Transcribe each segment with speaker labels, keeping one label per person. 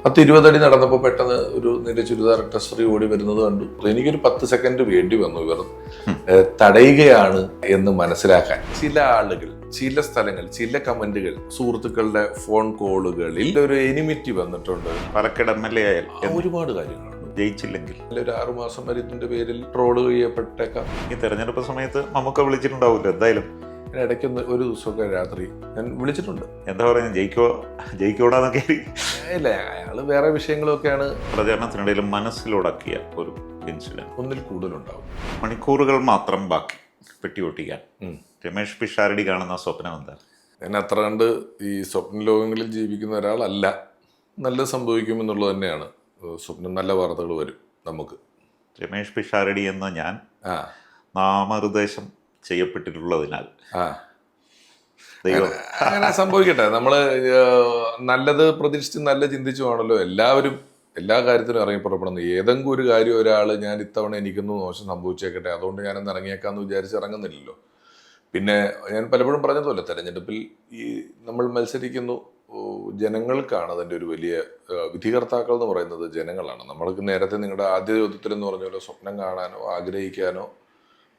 Speaker 1: 10-20 അടി നടന്നപ്പോൾ പെട്ടെന്ന് ഒരു നിന്റെ ചുരിദാർ ടെസ്റ്ററി ഓടി വരുന്നത് കണ്ടു. എനിക്കൊരു 10 സെക്കൻഡ് വേണ്ടി വന്നു ഇവർ തടയുകയാണ് എന്ന് മനസ്സിലാക്കാൻ. ചില ആളുകൾ, ചില സ്ഥലങ്ങൾ, ചില കമന്റുകൾ, സുഹൃത്തുക്കളുടെ ഫോൺ കോളുകളിൽ ഒരു എനിമിറ്റി വന്നിട്ടുണ്ട്.
Speaker 2: പാലക്കാട് MLA ആയാലും
Speaker 1: ഒരുപാട് കാര്യങ്ങളുണ്ട്.
Speaker 2: ജയിച്ചില്ലെങ്കിൽ
Speaker 1: ഒരു 6 മാസം വരെ ഇതിന്റെ പേരിൽ ട്രോള് ചെയ്യപ്പെട്ടേക്കാം.
Speaker 2: ഈ തെരഞ്ഞെടുപ്പ് സമയത്ത് നമുക്ക് വിളിച്ചിട്ടുണ്ടാവില്ല എന്തായാലും.
Speaker 1: ഇടയ്ക്കൊന്ന് ഒരു ദിവസമൊക്കെ രാത്രി ഞാൻ വിളിച്ചിട്ടുണ്ട്.
Speaker 2: എന്താ പറയുക, ജയിക്കോടാന്നൊക്കെ
Speaker 1: ഇല്ല, അയാള് വേറെ വിഷയങ്ങളൊക്കെയാണ്.
Speaker 2: പ്രചാരണത്തിനിടയിൽ മനസ്സിലുടക്കിയ ഒരു ഇൻസിഡന്റ്
Speaker 1: ഒന്നിൽ കൂടുതലുണ്ടാവും.
Speaker 2: മണിക്കൂറുകൾ മാത്രം ബാക്കി പെട്ടി പൊട്ടിക്കാൻ രമേഷ് പിഷാരടി കാണുന്ന സ്വപ്നം എന്താ?
Speaker 1: ഞാൻ അത്ര കണ്ട് ഈ സ്വപ്ന ലോകങ്ങളിൽ ജീവിക്കുന്ന ഒരാളല്ല. നല്ലത് സംഭവിക്കുമെന്നുള്ളത് തന്നെയാണ് സ്വപ്നം. നല്ല വാർത്തകൾ വരും നമുക്ക്.
Speaker 2: രമേഷ് പിഷാരടി എന്ന ഞാൻ നാമനിർദ്ദേശം ചെയ്യപ്പെട്ടിട്ടുള്ളതിനാൽ
Speaker 1: അങ്ങനെ സംഭവിക്കട്ടെ. നമ്മള് നല്ലത് പ്രതീക്ഷിച്ച് നല്ല ചിന്തിച്ചുമാണല്ലോ എല്ലാവരും എല്ലാ കാര്യത്തിനും ഇറങ്ങി പുറപ്പെടുന്നത്. ഏതെങ്കിലും ഒരു കാര്യം ഒരാൾ ഞാൻ ഇത്തവണ എനിക്കൊന്നും മോശം സംഭവിച്ചേക്കട്ടെ അതുകൊണ്ട് ഞാനൊന്ന് ഇറങ്ങിയേക്കാന്ന് വിചാരിച്ച് ഇറങ്ങുന്നില്ലല്ലോ. പിന്നെ ഞാൻ പലപ്പോഴും പറഞ്ഞതുപോലെ തെരഞ്ഞെടുപ്പിൽ ഈ നമ്മൾ മത്സരിക്കുന്നു, ജനങ്ങൾക്കാണ് അതിൻ്റെ ഒരു വലിയ വിധികർത്താക്കൾ എന്ന് പറയുന്നത് ജനങ്ങളാണ്. നമ്മൾക്ക് നേരത്തെ നിങ്ങളുടെ ആദ്യ ചോദ്യത്തിൽ എന്ന് പറഞ്ഞ പോലെ സ്വപ്നം കാണാനോ ആഗ്രഹിക്കാനോ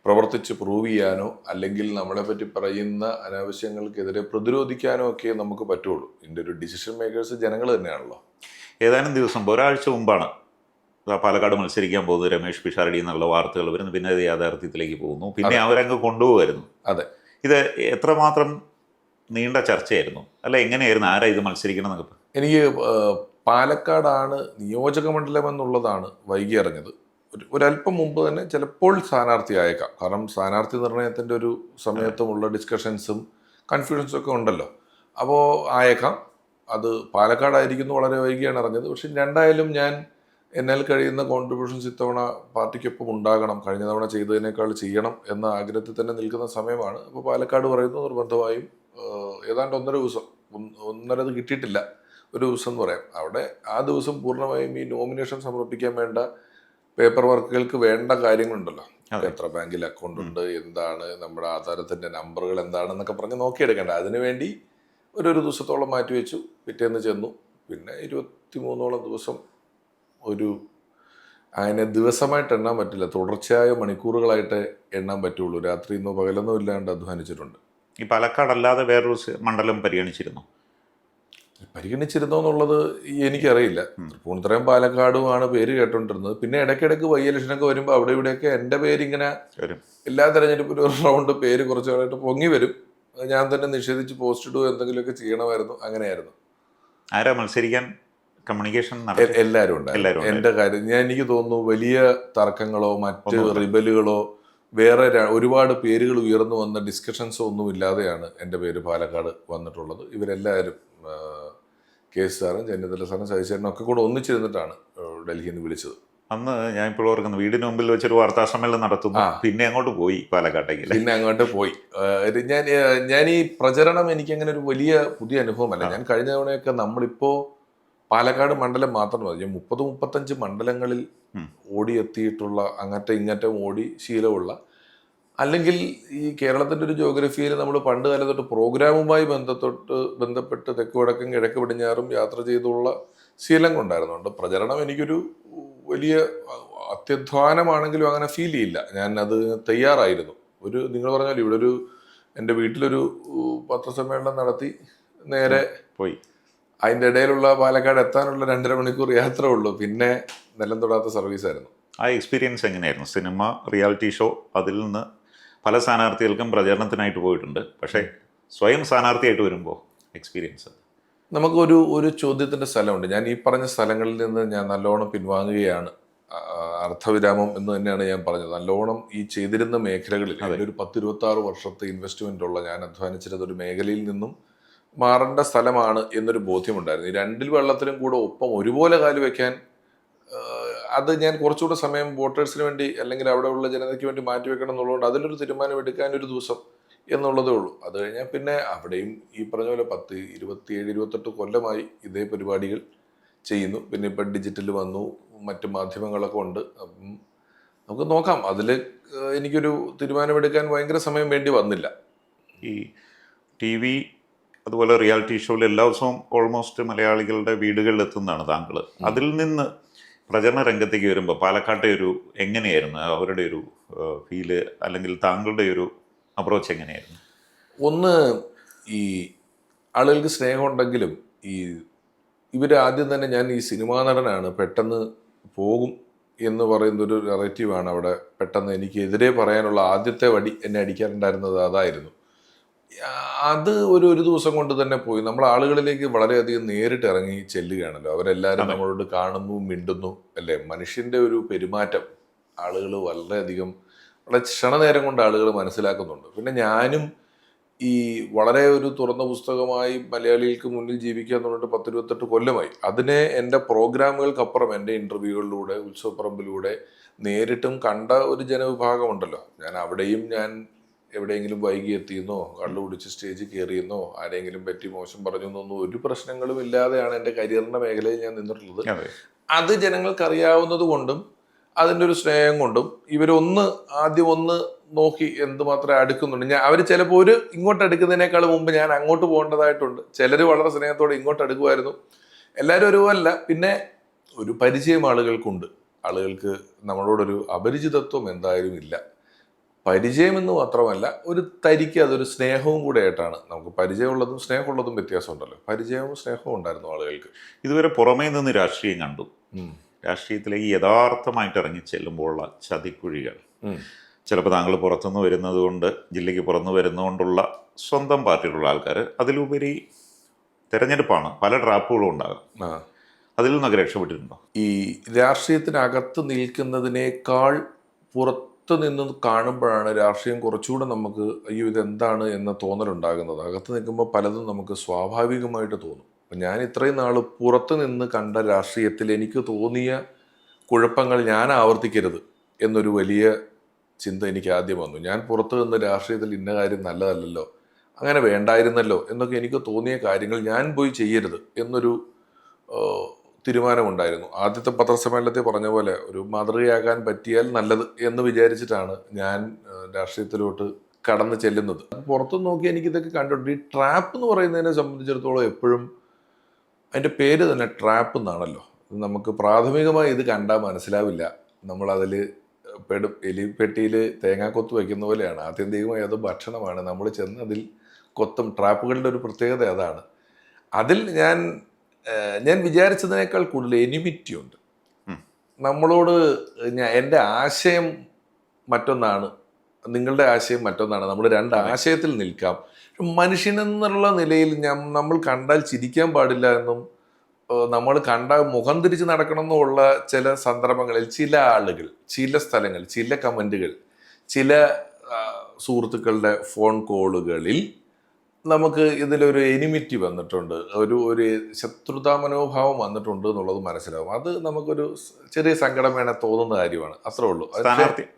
Speaker 1: പ്രവർത്തിച്ച് പ്രൂവ് ചെയ്യാനോ അല്ലെങ്കിൽ നമ്മളെ പറ്റി പറയുന്ന അനാവശ്യങ്ങൾക്കെതിരെ പ്രതിരോധിക്കാനോ ഒക്കെ നമുക്ക് പറ്റുള്ളൂ. ഇതിൻ്റെ ഒരു ഡിസിഷൻ മേക്കേഴ്സ് ജനങ്ങൾ തന്നെയാണല്ലോ.
Speaker 2: ഏതാനും ദിവസം ഒരാഴ്ച മുമ്പാണ് പാലക്കാട് മത്സരിക്കാൻ പോകുന്നത് രമേഷ് പിഷാരടി എന്നുള്ള വാർത്തകൾ വരുന്നു. പിന്നെ അത് യാഥാർത്ഥ്യത്തിലേക്ക് പോകുന്നു. പിന്നെ അവരങ്ങ് കൊണ്ടുപോകുമായിരുന്നു.
Speaker 1: അതെ,
Speaker 2: ഇത് എത്രമാത്രം നീണ്ട ചർച്ചയായിരുന്നു, അല്ല എങ്ങനെയായിരുന്നു, ആരാ ഇത് മത്സരിക്കണം എന്നൊക്കെ?
Speaker 1: എനിക്ക് പാലക്കാടാണ് നിയോജക മണ്ഡലം എന്നുള്ളതാണ് വൈകി അറിഞ്ഞത്. ഒരല്പം മുമ്പ് തന്നെ ചിലപ്പോൾ സ്ഥാനാർത്ഥിയായേക്കാം. കാരണം സ്ഥാനാർത്ഥി നിർണയത്തിൻ്റെ ഒരു സമയത്തുമുള്ള ഡിസ്കഷൻസും കൺഫ്യൂഷൻസും ഒക്കെ ഉണ്ടല്ലോ. അപ്പോൾ ആയേക്കാം. അത് പാലക്കാടായിരിക്കുന്നു വളരെ വൈകിയാണ് അറിഞ്ഞത്. പക്ഷെ രണ്ടായാലും ഞാൻ എന്നാൽ കഴിയുന്ന കോൺട്രിബ്യൂഷൻസ് ഇത്തവണ പാർട്ടിക്കൊപ്പം ഉണ്ടാകണം, കഴിഞ്ഞ തവണ ചെയ്തതിനേക്കാൾ ചെയ്യണം എന്ന ആഗ്രഹത്തിൽ തന്നെ നിൽക്കുന്ന സമയമാണ്. അപ്പോൾ പാലക്കാട് പറയുന്നു നിർബന്ധമായും ഏതാണ്ട് 1.5 ദിവസം, 1.5 കിട്ടിയിട്ടില്ല, ഒരു ദിവസം എന്ന് പറയാം. അവിടെ ആ ദിവസം പൂർണ്ണമായും ഈ നോമിനേഷൻ സമർപ്പിക്കാൻ വേണ്ട പേപ്പർ വർക്കുകൾക്ക് വേണ്ട കാര്യങ്ങളുണ്ടല്ലോ. എത്ര ബാങ്കിൽ അക്കൗണ്ട് ഉണ്ട്, എന്താണ് നമ്മുടെ ആധാരത്തിൻ്റെ നമ്പറുകൾ എന്താണെന്നൊക്കെ പറഞ്ഞ് നോക്കിയെടുക്കേണ്ട. അതിനുവേണ്ടി ഒരു ദിവസത്തോളം മാറ്റിവെച്ചു. പിറ്റേന്ന് ചെന്നു. പിന്നെ 23ഓളം ദിവസം ഒരു അതിനെ ദിവസമായിട്ട് എണ്ണാൻ പറ്റില്ല, തുടർച്ചയായ മണിക്കൂറുകളായിട്ട് എണ്ണാൻ പറ്റുള്ളൂ. രാത്രിയൊന്നോ പകലൊന്നും ഇല്ലാണ്ട് അധ്വാനിച്ചിട്ടുണ്ട്.
Speaker 2: ഈ പാലക്കാടല്ലാതെ വേറൊരു മണ്ഡലം പരിഗണിച്ചിരുന്നോ
Speaker 1: എന്നുള്ളത് എനിക്കറിയില്ല. തൃപ്പൂണിത്തുറയും പാലക്കാടുമാണ് പേര് കേട്ടോണ്ടിരുന്നത്. പിന്നെ ഇടയ്ക്കിടയ്ക്ക് ബൈ ഇലക്ഷനൊക്കെ വരുമ്പോൾ അവിടെ ഇവിടെയൊക്കെ എൻ്റെ പേരിങ്ങനെ എല്ലാ തെരഞ്ഞെടുപ്പിലും ഒരു റൗണ്ട് പേര് കുറച്ച് കാലമായിട്ട് പൊങ്ങി വരും. ഞാൻ തന്നെ നിഷേധിച്ച് പോസ്റ്റ് ഇടുക എന്തെങ്കിലുമൊക്കെ ചെയ്യണമായിരുന്നു. അങ്ങനെയായിരുന്നു.
Speaker 2: ആരാ മത്സരിക്കാൻ കമ്മ്യൂണിക്കേഷൻ?
Speaker 1: എല്ലാവരും ഉണ്ടായിരുന്നു. എൻ്റെ കാര്യം എനിക്ക് തോന്നുന്നു വലിയ തർക്കങ്ങളോ മറ്റ് റിബലുകളോ വേറെ ഒരുപാട് പേരുകൾ ഉയർന്നു വന്ന ഡിസ്കഷൻസോ ഒന്നും ഇല്ലാതെയാണ് എൻ്റെ പേര് പാലക്കാട് വന്നിട്ടുള്ളത്. ഇവരെല്ലാവരും കെ സാറും ചെന്നിത്തല സാറും സതീശേട്ടനും ഒക്കെ കൂടെ ഒന്നിച്ചിരുന്നിട്ടാണ് ഡൽഹിയിൽ നിന്ന് വിളിച്ചത്.
Speaker 2: അന്ന് ഞാൻ ഇപ്പോൾ ഓർക്കുന്നു, വീടിന് മുമ്പിൽ വെച്ചൊരു വാർത്താ സമ്മേളനം നടത്തുന്നു. പിന്നെ അങ്ങോട്ട് പോയി പാലക്കാട്ടേക്ക്.
Speaker 1: പിന്നെ അങ്ങോട്ട് പോയി. ഞാൻ ഈ പ്രചരണം എനിക്കങ്ങനെ ഒരു വലിയ പുതിയ അനുഭവമല്ല. ഞാൻ കഴിഞ്ഞ തവണയൊക്കെ നമ്മളിപ്പോൾ പാലക്കാട് മണ്ഡലം മാത്രം മതി, 30-35 മണ്ഡലങ്ങളിൽ ഓടിയെത്തിയിട്ടുള്ള അങ്ങറ്റം ഇങ്ങറ്റം ഓടി ശീലമുള്ള, അല്ലെങ്കിൽ ഈ കേരളത്തിൻ്റെ ഒരു ജോഗ്രഫിയിൽ നമ്മൾ പണ്ട് കാലം തൊട്ട് പ്രോഗ്രാമുമായി ബന്ധപ്പെട്ട് തെക്ക് വടക്കും കിഴക്ക് പടിഞ്ഞാറും യാത്ര ചെയ്തുള്ള ശീലം കൊണ്ടായിരുന്നുണ്ട്. പ്രചരണം എനിക്കൊരു വലിയ അത്യധ്വാനമാണെങ്കിലും അങ്ങനെ ഫീൽ ചെയ്യില്ല. ഞാൻ അത് തയ്യാറായിരുന്നു. നിങ്ങൾ പറഞ്ഞാൽ ഇവിടെ എൻ്റെ വീട്ടിലൊരു പത്രസമ്മേളനം നടത്തി നേരെ
Speaker 2: പോയി.
Speaker 1: അതിൻ്റെ ഇടയിലുള്ള പാലക്കാട് എത്താനുള്ള 2.5 മണിക്കൂർ യാത്ര ഉള്ളൂ. പിന്നെ നിലം തൊടാത്ത സർവീസായിരുന്നു.
Speaker 2: ആ എക്സ്പീരിയൻസ് എങ്ങനെയായിരുന്നു? സിനിമ, റിയാലിറ്റി ഷോ, അതിൽ നിന്ന് പല സ്ഥാനാർത്ഥികൾക്കും പ്രചരണത്തിനായിട്ട് പോയിട്ടുണ്ട്. പക്ഷേ സ്വയം സ്ഥാനാർത്ഥിയായിട്ട് വരുമ്പോൾ എക്സ്പീരിയൻസ്?
Speaker 1: ഒരു ചോദ്യത്തിൻ്റെ സ്ഥലമുണ്ട്. ഞാൻ ഈ പറഞ്ഞ സ്ഥലങ്ങളിൽ നിന്ന് ഞാൻ നല്ലോണം പിൻവാങ്ങുകയാണ്. അർത്ഥവിരാമം എന്ന് തന്നെയാണ് ഞാൻ പറഞ്ഞത്. നല്ലോണം ഈ ചെയ്തിരുന്ന മേഖലകളിൽ ഒരു 10-26 വർഷത്തെ ഇൻവെസ്റ്റ്മെൻ്റ് ഉള്ള, ഞാൻ അധ്വാനിച്ചിരുന്ന ഒരു മേഖലയിൽ നിന്നും മാറേണ്ട സ്ഥലമാണ് എന്നൊരു ബോധ്യമുണ്ടായിരുന്നു. ഈ രണ്ടിൽ വെള്ളത്തിലും കൂടെ ഒപ്പം ഒരുപോലെ കാല് വയ്ക്കാൻ അത് ഞാൻ കുറച്ചുകൂടെ സമയം വോട്ടേഴ്സിന് വേണ്ടി അല്ലെങ്കിൽ അവിടെ ഉള്ള ജനതയ്ക്ക് വേണ്ടി മാറ്റിവെക്കണം എന്നുള്ളതുകൊണ്ട് അതിലൊരു തീരുമാനം എടുക്കാൻ ഒരു ദിവസം എന്നുള്ളതേ ഉള്ളൂ. അത് കഴിഞ്ഞാൽ പിന്നെ അവിടെയും ഈ പറഞ്ഞ പോലെ 10, 27, 28 കൊല്ലമായി ഇതേ പരിപാടികൾ ചെയ്യുന്നു. പിന്നെ ഇപ്പം ഡിജിറ്റൽ വന്നു, മറ്റ് മാധ്യമങ്ങളൊക്കെ ഉണ്ട്. അപ്പം നമുക്ക് നോക്കാം. അതിൽ എനിക്കൊരു തീരുമാനമെടുക്കാൻ ഭയങ്കര സമയം വേണ്ടി വന്നില്ല.
Speaker 2: ഈ ടി വി അതുപോലെ റിയാലിറ്റി ഷോയിൽ എല്ലാ ദിവസവും ഓൾമോസ്റ്റ് മലയാളികളുടെ വീടുകളിൽ എത്തുന്നതാണ് താങ്കൾ. അതിൽ നിന്ന് പ്രചരണ രംഗത്തേക്ക് വരുമ്പോൾ പാലക്കാട്ടെ ഒരു എങ്ങനെയായിരുന്നു അവരുടെ ഒരു ഫീല്, അല്ലെങ്കിൽ താങ്കളുടെ ഒരു അപ്രോച്ച് എങ്ങനെയായിരുന്നു?
Speaker 1: ഒന്ന്, ഈ ആളുകൾക്ക് സ്നേഹമുണ്ടെങ്കിലും ഇവർ ആദ്യം തന്നെ ഞാൻ ഈ സിനിമാ നടനാണ്, പെട്ടെന്ന് പോകും എന്ന് പറയുന്നൊരു നെറേറ്റീവാണ് അവിടെ പെട്ടെന്ന് എനിക്കെതിരെ പറയാനുള്ള ആദ്യത്തെ വടി എന്നെ അടിക്കാറുണ്ടായിരുന്നത് അതായിരുന്നു. അത് ഒരു ദിവസം കൊണ്ട് തന്നെ പോയി. നമ്മൾ ആളുകളിലേക്ക് വളരെയധികം നേരിട്ട് ഇറങ്ങി ചെല്ലുകയാണല്ലോ. അവരെല്ലാവരും നമ്മളോട് കാണുന്നു, മിണ്ടുന്നു, അല്ലേ? മനുഷ്യൻ്റെ ഒരു പെരുമാറ്റം ആളുകൾ വളരെയധികം വളരെ ക്ഷണനേരം കൊണ്ട് ആളുകൾ മനസ്സിലാക്കുന്നുണ്ട്. പിന്നെ ഞാനും ഈ വളരെ ഒരു തുറന്ന പുസ്തകമായി മലയാളികൾക്ക് മുന്നിൽ ജീവിക്കുക എന്ന് പറഞ്ഞിട്ട് 10-28 കൊല്ലമായി. അതിനെ എൻ്റെ പ്രോഗ്രാമുകൾക്കപ്പുറം എൻ്റെ ഇൻ്റർവ്യൂകളിലൂടെ, ഉത്സവപ്പറമ്പിലൂടെ നേരിട്ടും കണ്ട ഒരു ജനവിഭാഗമുണ്ടല്ലോ. ഞാൻ എവിടെയെങ്കിലും വൈകി എത്തിയെന്നോ, കള്ളു കുടിച്ച് സ്റ്റേജിൽ കയറിയെന്നോ, ആരെങ്കിലും പറ്റി മോശം പറഞ്ഞു എന്നൊന്നും ഒരു പ്രശ്നങ്ങളും ഇല്ലാതെയാണ് എൻ്റെ കരിയറിൻ്റെ മേഖലയിൽ ഞാൻ നിന്നിട്ടുള്ളത്. അത് ജനങ്ങൾക്ക് അറിയാവുന്നത് കൊണ്ടും അതിൻ്റെ ഒരു സ്നേഹം കൊണ്ടും ആദ്യം ഒന്ന് നോക്കി എന്തുമാത്രം അടുക്കുന്നുണ്ട്. അവർ ചിലപ്പോൾ ഇങ്ങോട്ട് അടുക്കുന്നതിനേക്കാൾ മുമ്പ് ഞാൻ അങ്ങോട്ട് പോകേണ്ടതായിട്ടുണ്ട്. ചിലർ വളരെ സ്നേഹത്തോടെ ഇങ്ങോട്ട് അടുക്കുമായിരുന്നു. എല്ലാവരും ഒരുവല്ല. പിന്നെ ഒരു പരിചയം ആളുകൾക്കുണ്ട്. ആളുകൾക്ക് നമ്മളോടൊരു അപരിചിതത്വം എന്തായാലും ഇല്ല. പരിചയം എന്ന് മാത്രമല്ല, ഒരു തരിക്ക് അതൊരു സ്നേഹവും കൂടെ ആയിട്ടാണ്. നമുക്ക് പരിചയമുള്ളതും സ്നേഹമുള്ളതും വ്യത്യാസമുണ്ടല്ലോ. പരിചയവും സ്നേഹവും ഉണ്ടായിരുന്നു ആളുകൾക്ക്.
Speaker 2: ഇതുവരെ പുറമേ നിന്ന് രാഷ്ട്രീയം കണ്ടു. രാഷ്ട്രീയത്തിലേക്ക് യഥാർത്ഥമായിട്ട് ഇറങ്ങി ചെല്ലുമ്പോഴുള്ള ചതിക്കുഴികൾ, ചിലപ്പോൾ താങ്കൾ പുറത്തുനിന്ന് വരുന്നത് കൊണ്ട്, ജില്ലയ്ക്ക് പുറത്തു വരുന്നതുകൊണ്ടുള്ള സ്വന്തം പാർട്ടിയിലുള്ള ആൾക്കാർ, അതിലുപരി തിരഞ്ഞെടുപ്പാണ്, പല ട്രാപ്പുകളും ഉണ്ടാകും. അതിൽ നിന്നൊക്കെ രക്ഷപ്പെട്ടിട്ടുണ്ടോ?
Speaker 1: ഈ രാഷ്ട്രീയത്തിനകത്ത് നിൽക്കുന്നതിനേക്കാൾ പുറത്ത് നിന്ന് കാണുമ്പോഴാണ് രാഷ്ട്രീയം കുറച്ചുകൂടെ നമുക്ക് അയ്യോ ഇതെന്താണ് എന്ന തോന്നലുണ്ടാകുന്നത്. അകത്ത് നിൽക്കുമ്പോൾ പലതും നമുക്ക് സ്വാഭാവികമായിട്ട് തോന്നും. അപ്പം ഞാൻ ഇത്രയും നാൾ പുറത്ത് നിന്ന് കണ്ട രാഷ്ട്രീയത്തിൽ എനിക്ക് തോന്നിയ കുഴപ്പങ്ങൾ ഞാൻ ആവർത്തിക്കരുത് എന്നൊരു വലിയ ചിന്ത എനിക്ക് ആദ്യം വന്നു. ഞാൻ പുറത്ത് നിന്ന് രാഷ്ട്രീയത്തിൽ ഇന്ന കാര്യം നല്ലതല്ലല്ലോ, അങ്ങനെ വേണ്ടായിരുന്നല്ലോ എന്നൊക്കെ എനിക്ക് തോന്നിയ കാര്യങ്ങൾ ഞാൻ പോയി ചെയ്യരുത് എന്നൊരു തീരുമാനമുണ്ടായിരുന്നു. ആദ്യത്തെ പത്രസമ്മേളനത്തിൽ പറഞ്ഞ പോലെ ഒരു മാതൃകയാകാൻ പറ്റിയാൽ നല്ലത് എന്ന് വിചാരിച്ചിട്ടാണ് ഞാൻ രാഷ്ട്രീയത്തിലോട്ട് കടന്നു ചെല്ലുന്നത്. പുറത്തു നോക്കി എനിക്കിതൊക്കെ കണ്ടിട്ടുണ്ട്. ഈ ട്രാപ്പ് എന്ന് പറയുന്നതിനെ സംബന്ധിച്ചിടത്തോളം എപ്പോഴും അതിൻ്റെ പേര് തന്നെ ട്രാപ്പ് എന്നാണല്ലോ. നമുക്ക് പ്രാഥമികമായി ഇത് കണ്ടാൽ മനസ്സിലാവില്ല. നമ്മളതിൽ പെടും. എലിപ്പെട്ടിയിൽ തേങ്ങാക്കൊത്ത് വയ്ക്കുന്ന പോലെയാണ്. ആത്യന്തികമായി അത് ഭക്ഷണമാണ്. നമ്മൾ ചെന്ന് അതിൽ കൊത്തും. ട്രാപ്പുകളുടെ ഒരു പ്രത്യേകത അതാണ്. അതിൽ ഞാൻ വിചാരിച്ചതിനേക്കാൾ കൂടുതൽ എനിമിറ്റി ഉണ്ട് നമ്മളോട്. എൻ്റെ ആശയം മറ്റൊന്നാണ്, നിങ്ങളുടെ ആശയം മറ്റൊന്നാണ്. നമ്മൾ രണ്ട് ആശയത്തിൽ നിൽക്കാം. മനുഷ്യനെന്നുള്ള നിലയിൽ നമ്മൾ കണ്ടാൽ ചിരിക്കാൻ പാടില്ല എന്നും നമ്മൾ കണ്ടാൽ മുഖം തിരിച്ച് നടക്കണം എന്നുള്ള ചില സന്ദർഭങ്ങളിൽ ചില ആളുകൾ, ചില സ്ഥലങ്ങൾ, ചില കമൻറ്റുകൾ, ചില സുഹൃത്തുക്കളുടെ ഫോൺ കോളുകളിൽ നമുക്ക് ഇതിലൊരു എനിമിറ്റി വന്നിട്ടുണ്ട്, ഒരു ശത്രുതാ മനോഭാവം വന്നിട്ടുണ്ട് എന്നുള്ളത് മനസ്സിലാവും. അത് നമുക്കൊരു ചെറിയ സങ്കടം വേണേൽ തോന്നുന്ന കാര്യമാണ്. അത്രേ ഉള്ളൂ.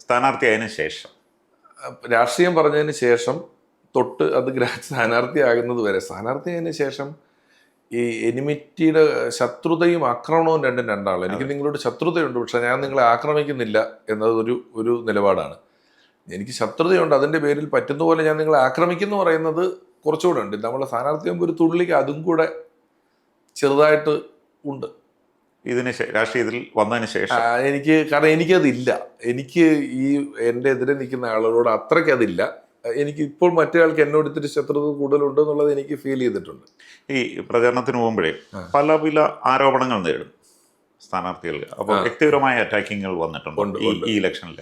Speaker 2: സ്ഥാനാർത്ഥിയായതിനു ശേഷം,
Speaker 1: രാഷ്ട്രീയം പറഞ്ഞതിന് ശേഷം തൊട്ട് അത് സ്ഥാനാർത്ഥിയാകുന്നത് വരെ, സ്ഥാനാർത്ഥിയായതിനു ശേഷം ഈ എനിമിറ്റിയുടെ ശത്രുതയും ആക്രമണവും രണ്ടാണ്. എനിക്ക് നിങ്ങളോട് ശത്രുതയുണ്ട്, പക്ഷെ ഞാൻ നിങ്ങളെ ആക്രമിക്കുന്നില്ല എന്നത് ഒരു നിലപാടാണ്. എനിക്ക് ശത്രുതയുണ്ട്, അതിൻ്റെ പേരിൽ പറ്റുന്ന പോലെ ഞാൻ നിങ്ങളെ ആക്രമിക്കുന്നു പറയുന്നത് കുറച്ചുകൂടെ ഉണ്ട്. നമ്മളെ സ്ഥാനാർത്ഥിയാകുമ്പോൾ ഒരു തുള്ളിക്ക് അതും കൂടെ ചെറുതായിട്ട് ഉണ്ട്.
Speaker 2: ഇതിന് രാഷ്ട്രീയത്തിൽ വന്നതിന് ശേഷം
Speaker 1: കാരണം എനിക്കതില്ല. എനിക്ക് എൻ്റെ എതിരെ നിൽക്കുന്ന ആളുകളോട് അത്രയ്ക്ക് അതില്ല. എനിക്ക് ഇപ്പോൾ മറ്റേ ആൾക്ക് എന്നോട് ഇത്തിരി ശത്രുത കൂടുതലുണ്ട് എന്നുള്ളത് എനിക്ക് ഫീൽ ചെയ്തിട്ടുണ്ട്.
Speaker 2: ഈ പ്രചരണത്തിന് പോകുമ്പോഴേ പല ആരോപണങ്ങൾ നേരിടും സ്ഥാനാർത്ഥികൾ. അപ്പോൾ വ്യക്തിപരമായ അറ്റാക്കിങ്ങുകൾ വന്നിട്ടുണ്ട് ഈ ഇലക്ഷനിൽ.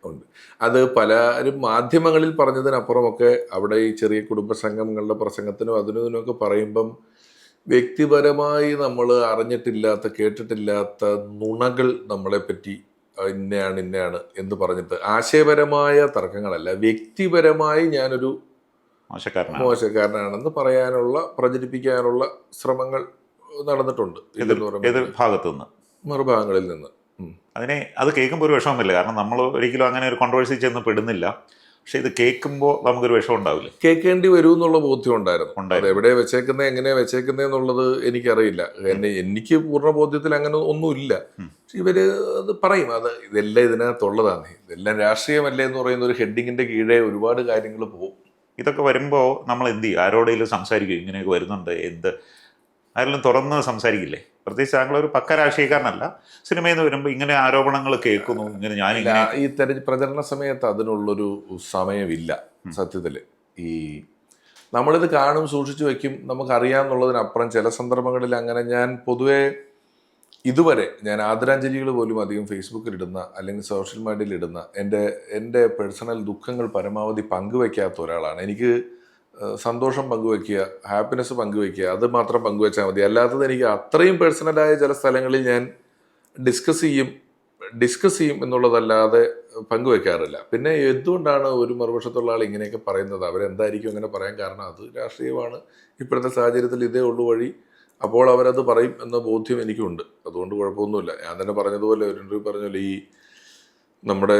Speaker 1: ഉണ്ട്. അത് പലരും മാധ്യമങ്ങളിൽ പറഞ്ഞതിനപ്പുറമൊക്കെ അവിടെ ഈ ചെറിയ കുടുംബ സംഗമങ്ങളുടെ പ്രസംഗത്തിനും ഇതിനൊക്കെ പറയുമ്പം വ്യക്തിപരമായി നമ്മൾ അറിഞ്ഞിട്ടില്ലാത്ത, കേട്ടിട്ടില്ലാത്ത നുണകൾ നമ്മളെപ്പറ്റി ഇന്നയാണ് എന്ന് പറഞ്ഞിട്ട്, ആശയപരമായ തർക്കങ്ങളല്ല, വ്യക്തിപരമായി ഞാനൊരു മോശക്കാരനാണെന്ന് പ്രചരിപ്പിക്കാനുള്ള ശ്രമങ്ങൾ നടന്നിട്ടുണ്ട്. മറുഭാഗങ്ങളിൽ നിന്ന്.
Speaker 2: അത് കേൾക്കുമ്പോൾ ഒരു വിഷമമില്ല. കാരണം നമ്മൾ ഒരിക്കലും അങ്ങനെ ഒരു കോൺട്രവേഴ്സി ചെന്ന് പെടുന്നില്ല. പക്ഷെ ഇത് കേൾക്കുമ്പോൾ നമുക്കൊരു വിഷമം ഉണ്ടാവില്ല.
Speaker 1: കേൾക്കേണ്ടി വരും എന്നുള്ള ബോധ്യം ഉണ്ടായിരുന്നു. അത് എവിടെ വെച്ചേക്കുന്നത്, എങ്ങനെയാ വെച്ചേക്കുന്നത് എന്നുള്ളത് എനിക്കറിയില്ല. എനിക്ക് പൂർണ്ണ ബോധ്യത്തിൽ അങ്ങനെ ഒന്നുമില്ല. പക്ഷെ ഇവര് അത് പറയും, ഇതെല്ലാം ഇതിനകത്തുള്ളതാണ്, ഇതെല്ലാം രാഷ്ട്രീയമല്ലേ എന്ന് പറയുന്ന ഒരു ഹെഡിങ്ങിന്റെ കീഴെ ഒരുപാട് കാര്യങ്ങൾ പോകും.
Speaker 2: ഇതൊക്കെ വരുമ്പോൾ നമ്മൾ എന്ത് ചെയ്യും? ആരോടെങ്കിലും സംസാരിക്കും, ഇങ്ങനെയൊക്കെ വരുന്നുണ്ട്, എന്ത് ആരെങ്കിലും തുറന്ന് സംസാരിക്കില്ലേ? പ്രത്യേകിച്ച് താങ്കളൊരു പക്ക രാഷ്ട്രീയക്കാരനല്ല, സിനിമയിൽ നിന്ന് വരുമ്പോൾ ഇങ്ങനെ ആരോപണങ്ങൾ കേൾക്കുന്നു, ഇങ്ങനെ
Speaker 1: ഇല്ല,
Speaker 2: ഞാനിങ്ങനെ.
Speaker 1: ഈ പ്രചരണ സമയത്ത് അതിനുള്ളൊരു സമയമില്ല സത്യത്തിൽ. ഈ നമ്മളിത് കാണും, സൂക്ഷിച്ചു വെക്കും, നമുക്കറിയാമെന്നുള്ളതിനപ്പുറം ചില സന്ദർഭങ്ങളിൽ അങ്ങനെ ഞാൻ പൊതുവേ ഇതുവരെ ഞാൻ ആദരാഞ്ജലികൾ പോലും അധികം ഫേസ്ബുക്കിൽ ഇടുന്ന അല്ലെങ്കിൽ സോഷ്യൽ മീഡിയയിൽ ഇടുന്ന എൻ്റെ പേഴ്സണൽ ദുഃഖങ്ങൾ പരമാവധി പങ്കുവയ്ക്കാത്ത ഒരാളാണ്. എനിക്ക് സന്തോഷം പങ്കുവയ്ക്കുക, ഹാപ്പിനെസ് പങ്കുവയ്ക്കുക, അത് മാത്രം പങ്കുവെച്ചാൽ മതി. അല്ലാത്തത് എനിക്ക് അത്രയും പേഴ്സണലായ ചില സ്ഥലങ്ങളിൽ ഞാൻ ഡിസ്കസ് ചെയ്യും എന്നുള്ളതല്ലാതെ പങ്കുവെക്കാറില്ല. പിന്നെ എന്തുകൊണ്ടാണ് ഒരു മറുപക്ഷത്തുള്ള ആൾ ഇങ്ങനെയൊക്കെ പറയുന്നത്? അവരെന്തായിരിക്കും അങ്ങനെ പറയാൻ കാരണം? അത് രാഷ്ട്രീയമാണ്, ഇപ്പോഴത്തെ സാഹചര്യത്തിൽ ഇതേ ഉള്ളു വഴി. അപ്പോൾ അവരത് പറയും എന്ന ബോധ്യം എനിക്കുണ്ട്. അതുകൊണ്ട് കുഴപ്പമൊന്നുമില്ല. ഞാൻ തന്നെ പറഞ്ഞതുപോലെ, ഒരു ഇന്റർവ്യൂ പറഞ്ഞല്ലോ, ഈ നമ്മുടെ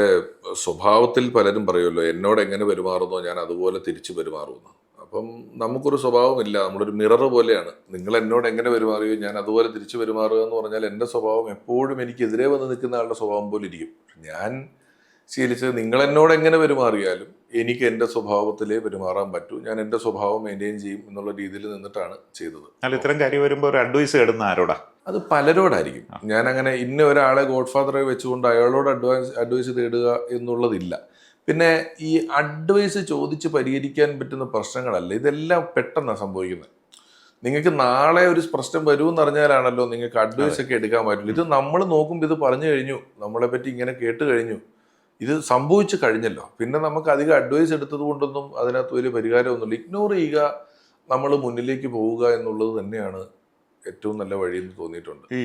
Speaker 1: സ്വഭാവത്തിൽ പലരും പറയുമല്ലോ, എന്നോട് എങ്ങനെ പെരുമാറുന്നോ ഞാൻ അതുപോലെ തിരിച്ചു പെരുമാറുമെന്ന്. അപ്പം നമുക്കൊരു സ്വഭാവമില്ല, നമ്മളൊരു മിറർ പോലെയാണ്. നിങ്ങൾ എന്നോട് എങ്ങനെ പെരുമാറിയോ ഞാൻ അതുപോലെ തിരിച്ചു പെരുമാറുക എന്ന് പറഞ്ഞാൽ എൻ്റെ സ്വഭാവം എപ്പോഴും എനിക്കെതിരെ വന്ന് നിൽക്കുന്ന ആളുടെ സ്വഭാവം പോലെ ഇരിക്കും. ഞാൻ ശീലിച്ചത് നിങ്ങൾ എന്നോട് എങ്ങനെ പെരുമാറിയാലും എനിക്ക് എൻ്റെ സ്വഭാവത്തിലേ പെരുമാറാൻ പറ്റൂ, ഞാൻ എൻ്റെ സ്വഭാവം മെയിൻറ്റെയിൻ ചെയ്യും എന്നുള്ള രീതിയിൽ നിന്നിട്ടാണ് ചെയ്തത്.
Speaker 2: അല്ല, ഇത്തരം കാര്യം വരുമ്പോൾ ഒരു അഡ്വൈസ് ഇടുന്ന ആരോടാ?
Speaker 1: അത് പലരോടായിരിക്കും. ഞാൻ അങ്ങനെ ഇന്ന ഒരാളെ ഗോഡ് ഫാദറെ വെച്ചുകൊണ്ട് അയാളോട് അഡ്വൈസ് തേടുക എന്നുള്ളതില്ല. പിന്നെ ഈ അഡ്വൈസ് ചോദിച്ച് പരിഹരിക്കാൻ പറ്റുന്ന പ്രശ്നങ്ങളല്ല, ഇതെല്ലാം പെട്ടെന്നാണ് സംഭവിക്കുന്നത്. നിങ്ങൾക്ക് നാളെ ഒരു പ്രശ്നം വരുമെന്ന് അറിഞ്ഞാലാണല്ലോ നിങ്ങൾക്ക് അഡ്വൈസ് ഒക്കെ എടുക്കാൻ പറ്റുള്ളൂ. ഇത് നമ്മൾ നോക്കുമ്പോൾ ഇത് പറഞ്ഞു കഴിഞ്ഞു, നമ്മളെ പറ്റി ഇങ്ങനെ കേട്ട് കഴിഞ്ഞു, ഇത് സംഭവിച്ചു കഴിഞ്ഞല്ലോ, പിന്നെ നമുക്ക് അധികം അഡ്വൈസ് എടുത്തത് കൊണ്ടൊന്നും അതിനകത്ത് വലിയ പരിഹാരമൊന്നുമില്ല. ഇഗ്നോർ ചെയ്യുക, നമ്മൾ മുന്നിലേക്ക് പോവുക എന്നുള്ളത് തന്നെയാണ് ഏറ്റവും നല്ല വഴിയെന്ന് തോന്നിയിട്ടുണ്ട്.
Speaker 2: ഈ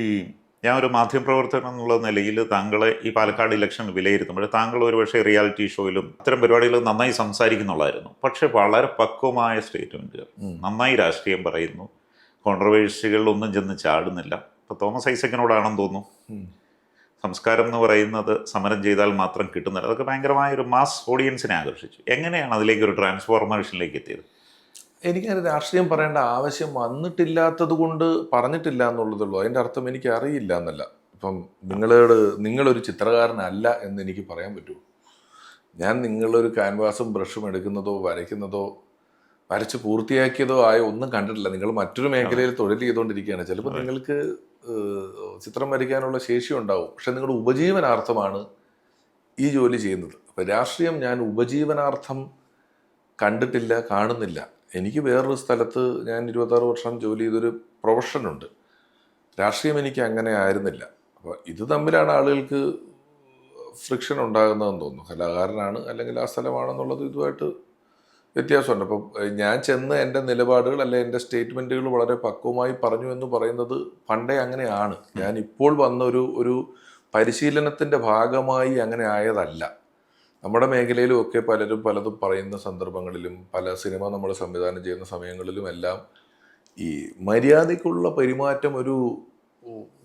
Speaker 2: ഞാൻ ഒരു മാധ്യമപ്രവർത്തകൻ എന്നുള്ള നിലയിൽ താങ്കളെ ഈ പാലക്കാട് ഇലക്ഷൻ വിലയിരുത്തുമ്പോൾ താങ്കൾ ഒരുപക്ഷെ റിയാലിറ്റി ഷോയിലും അത്തരം പരിപാടികൾ നന്നായി സംസാരിക്കുന്നുള്ളായിരുന്നു. പക്ഷെ വളരെ പക്വമായ സ്റ്റേറ്റ്മെൻറ്റുകൾ, നന്നായി രാഷ്ട്രീയം പറയുന്നു, കോൺട്രവേഴ്സികളിലൊന്നും ചെന്ന് ചാടുന്നില്ല. ഇപ്പോൾ തോമസ് ഐസക്കിനോടാണെന്ന് തോന്നുന്നു, സംസ്കാരം എന്ന് പറയുന്നത് സമരം ചെയ്താൽ മാത്രം കിട്ടുന്നില്ല. അതൊക്കെ ഭയങ്കരമായ ഒരു മാസ് ഓഡിയൻസിനെ ആകർഷിച്ചു. എങ്ങനെയാണ് അതിലേക്ക് ഒരു ട്രാൻസ്ഫോർമേഷനിലേക്ക് എത്തിയത്?
Speaker 1: എനിക്കത് രാഷ്ട്രീയം പറയേണ്ട ആവശ്യം വന്നിട്ടില്ലാത്തത് കൊണ്ട് പറഞ്ഞിട്ടില്ല എന്നുള്ളതുള്ളൂ. അതിൻ്റെ അർത്ഥം എനിക്ക് അറിയില്ല എന്നല്ല. ഇപ്പം നിങ്ങളൊരു ചിത്രകാരനല്ല എന്ന് എനിക്ക് പറയാൻ പറ്റുമോ? ഞാൻ നിങ്ങളൊരു ക്യാൻവാസും ബ്രഷും എടുക്കുന്നതോ വരയ്ക്കുന്നതോ വരച്ച് പൂർത്തിയാക്കിയതോ ആയ ഒന്നും കണ്ടിട്ടില്ല. നിങ്ങൾ മറ്റൊരു മേഖലയിൽ തൊഴിൽ ചെയ്തുകൊണ്ടിരിക്കുകയാണ്. ചിലപ്പോൾ നിങ്ങൾക്ക് ചിത്രം വരയ്ക്കാനുള്ള ശേഷി ഉണ്ടാവും, പക്ഷെ നിങ്ങളുടെ ഉപജീവനാർത്ഥമാണ് ഈ ജോലി ചെയ്യുന്നത്. അപ്പം രാഷ്ട്രീയം ഞാൻ ഉപജീവനാർത്ഥം കണ്ടിട്ടില്ല, കാണുന്നില്ല. എനിക്ക് വേറൊരു സ്ഥലത്ത് ഞാൻ 26 വർഷം ജോലി ചെയ്തൊരു പ്രൊഫഷനുണ്ട്. രാഷ്ട്രീയം എനിക്ക് അങ്ങനെ ആയിരുന്നില്ല. അപ്പോൾ ഇത് തമ്മിലാണ് ആളുകൾക്ക് ഫ്രിക്ഷൻ ഉണ്ടാകുന്നതെന്ന് തോന്നുന്നു. കലാകാരനാണ് അല്ലെങ്കിൽ ആ സ്ഥലമാണെന്നുള്ളത് ഇതുമായിട്ട് വ്യത്യാസമുണ്ട്. അപ്പം ഞാൻ ചെന്ന് എൻ്റെ നിലപാടുകൾ അല്ലെങ്കിൽ എൻ്റെ സ്റ്റേറ്റ്മെൻറ്റുകൾ വളരെ പക്വമായി പറഞ്ഞു എന്ന് പറയുന്നത് പണ്ടേ അങ്ങനെയാണ്. ഞാൻ ഇപ്പോൾ വന്ന ഒരു പരിശീലനത്തിൻ്റെ ഭാഗമായി അങ്ങനെ ആയതല്ല. നമ്മുടെ മേഖലയിലും ഒക്കെ പലരും പലതും പറയുന്ന സന്ദർഭങ്ങളിലും പല സിനിമ നമ്മൾ സംവിധാനം ചെയ്യുന്ന സമയങ്ങളിലും എല്ലാം ഈ മര്യാദയ്ക്കുള്ള പെരുമാറ്റം ഒരു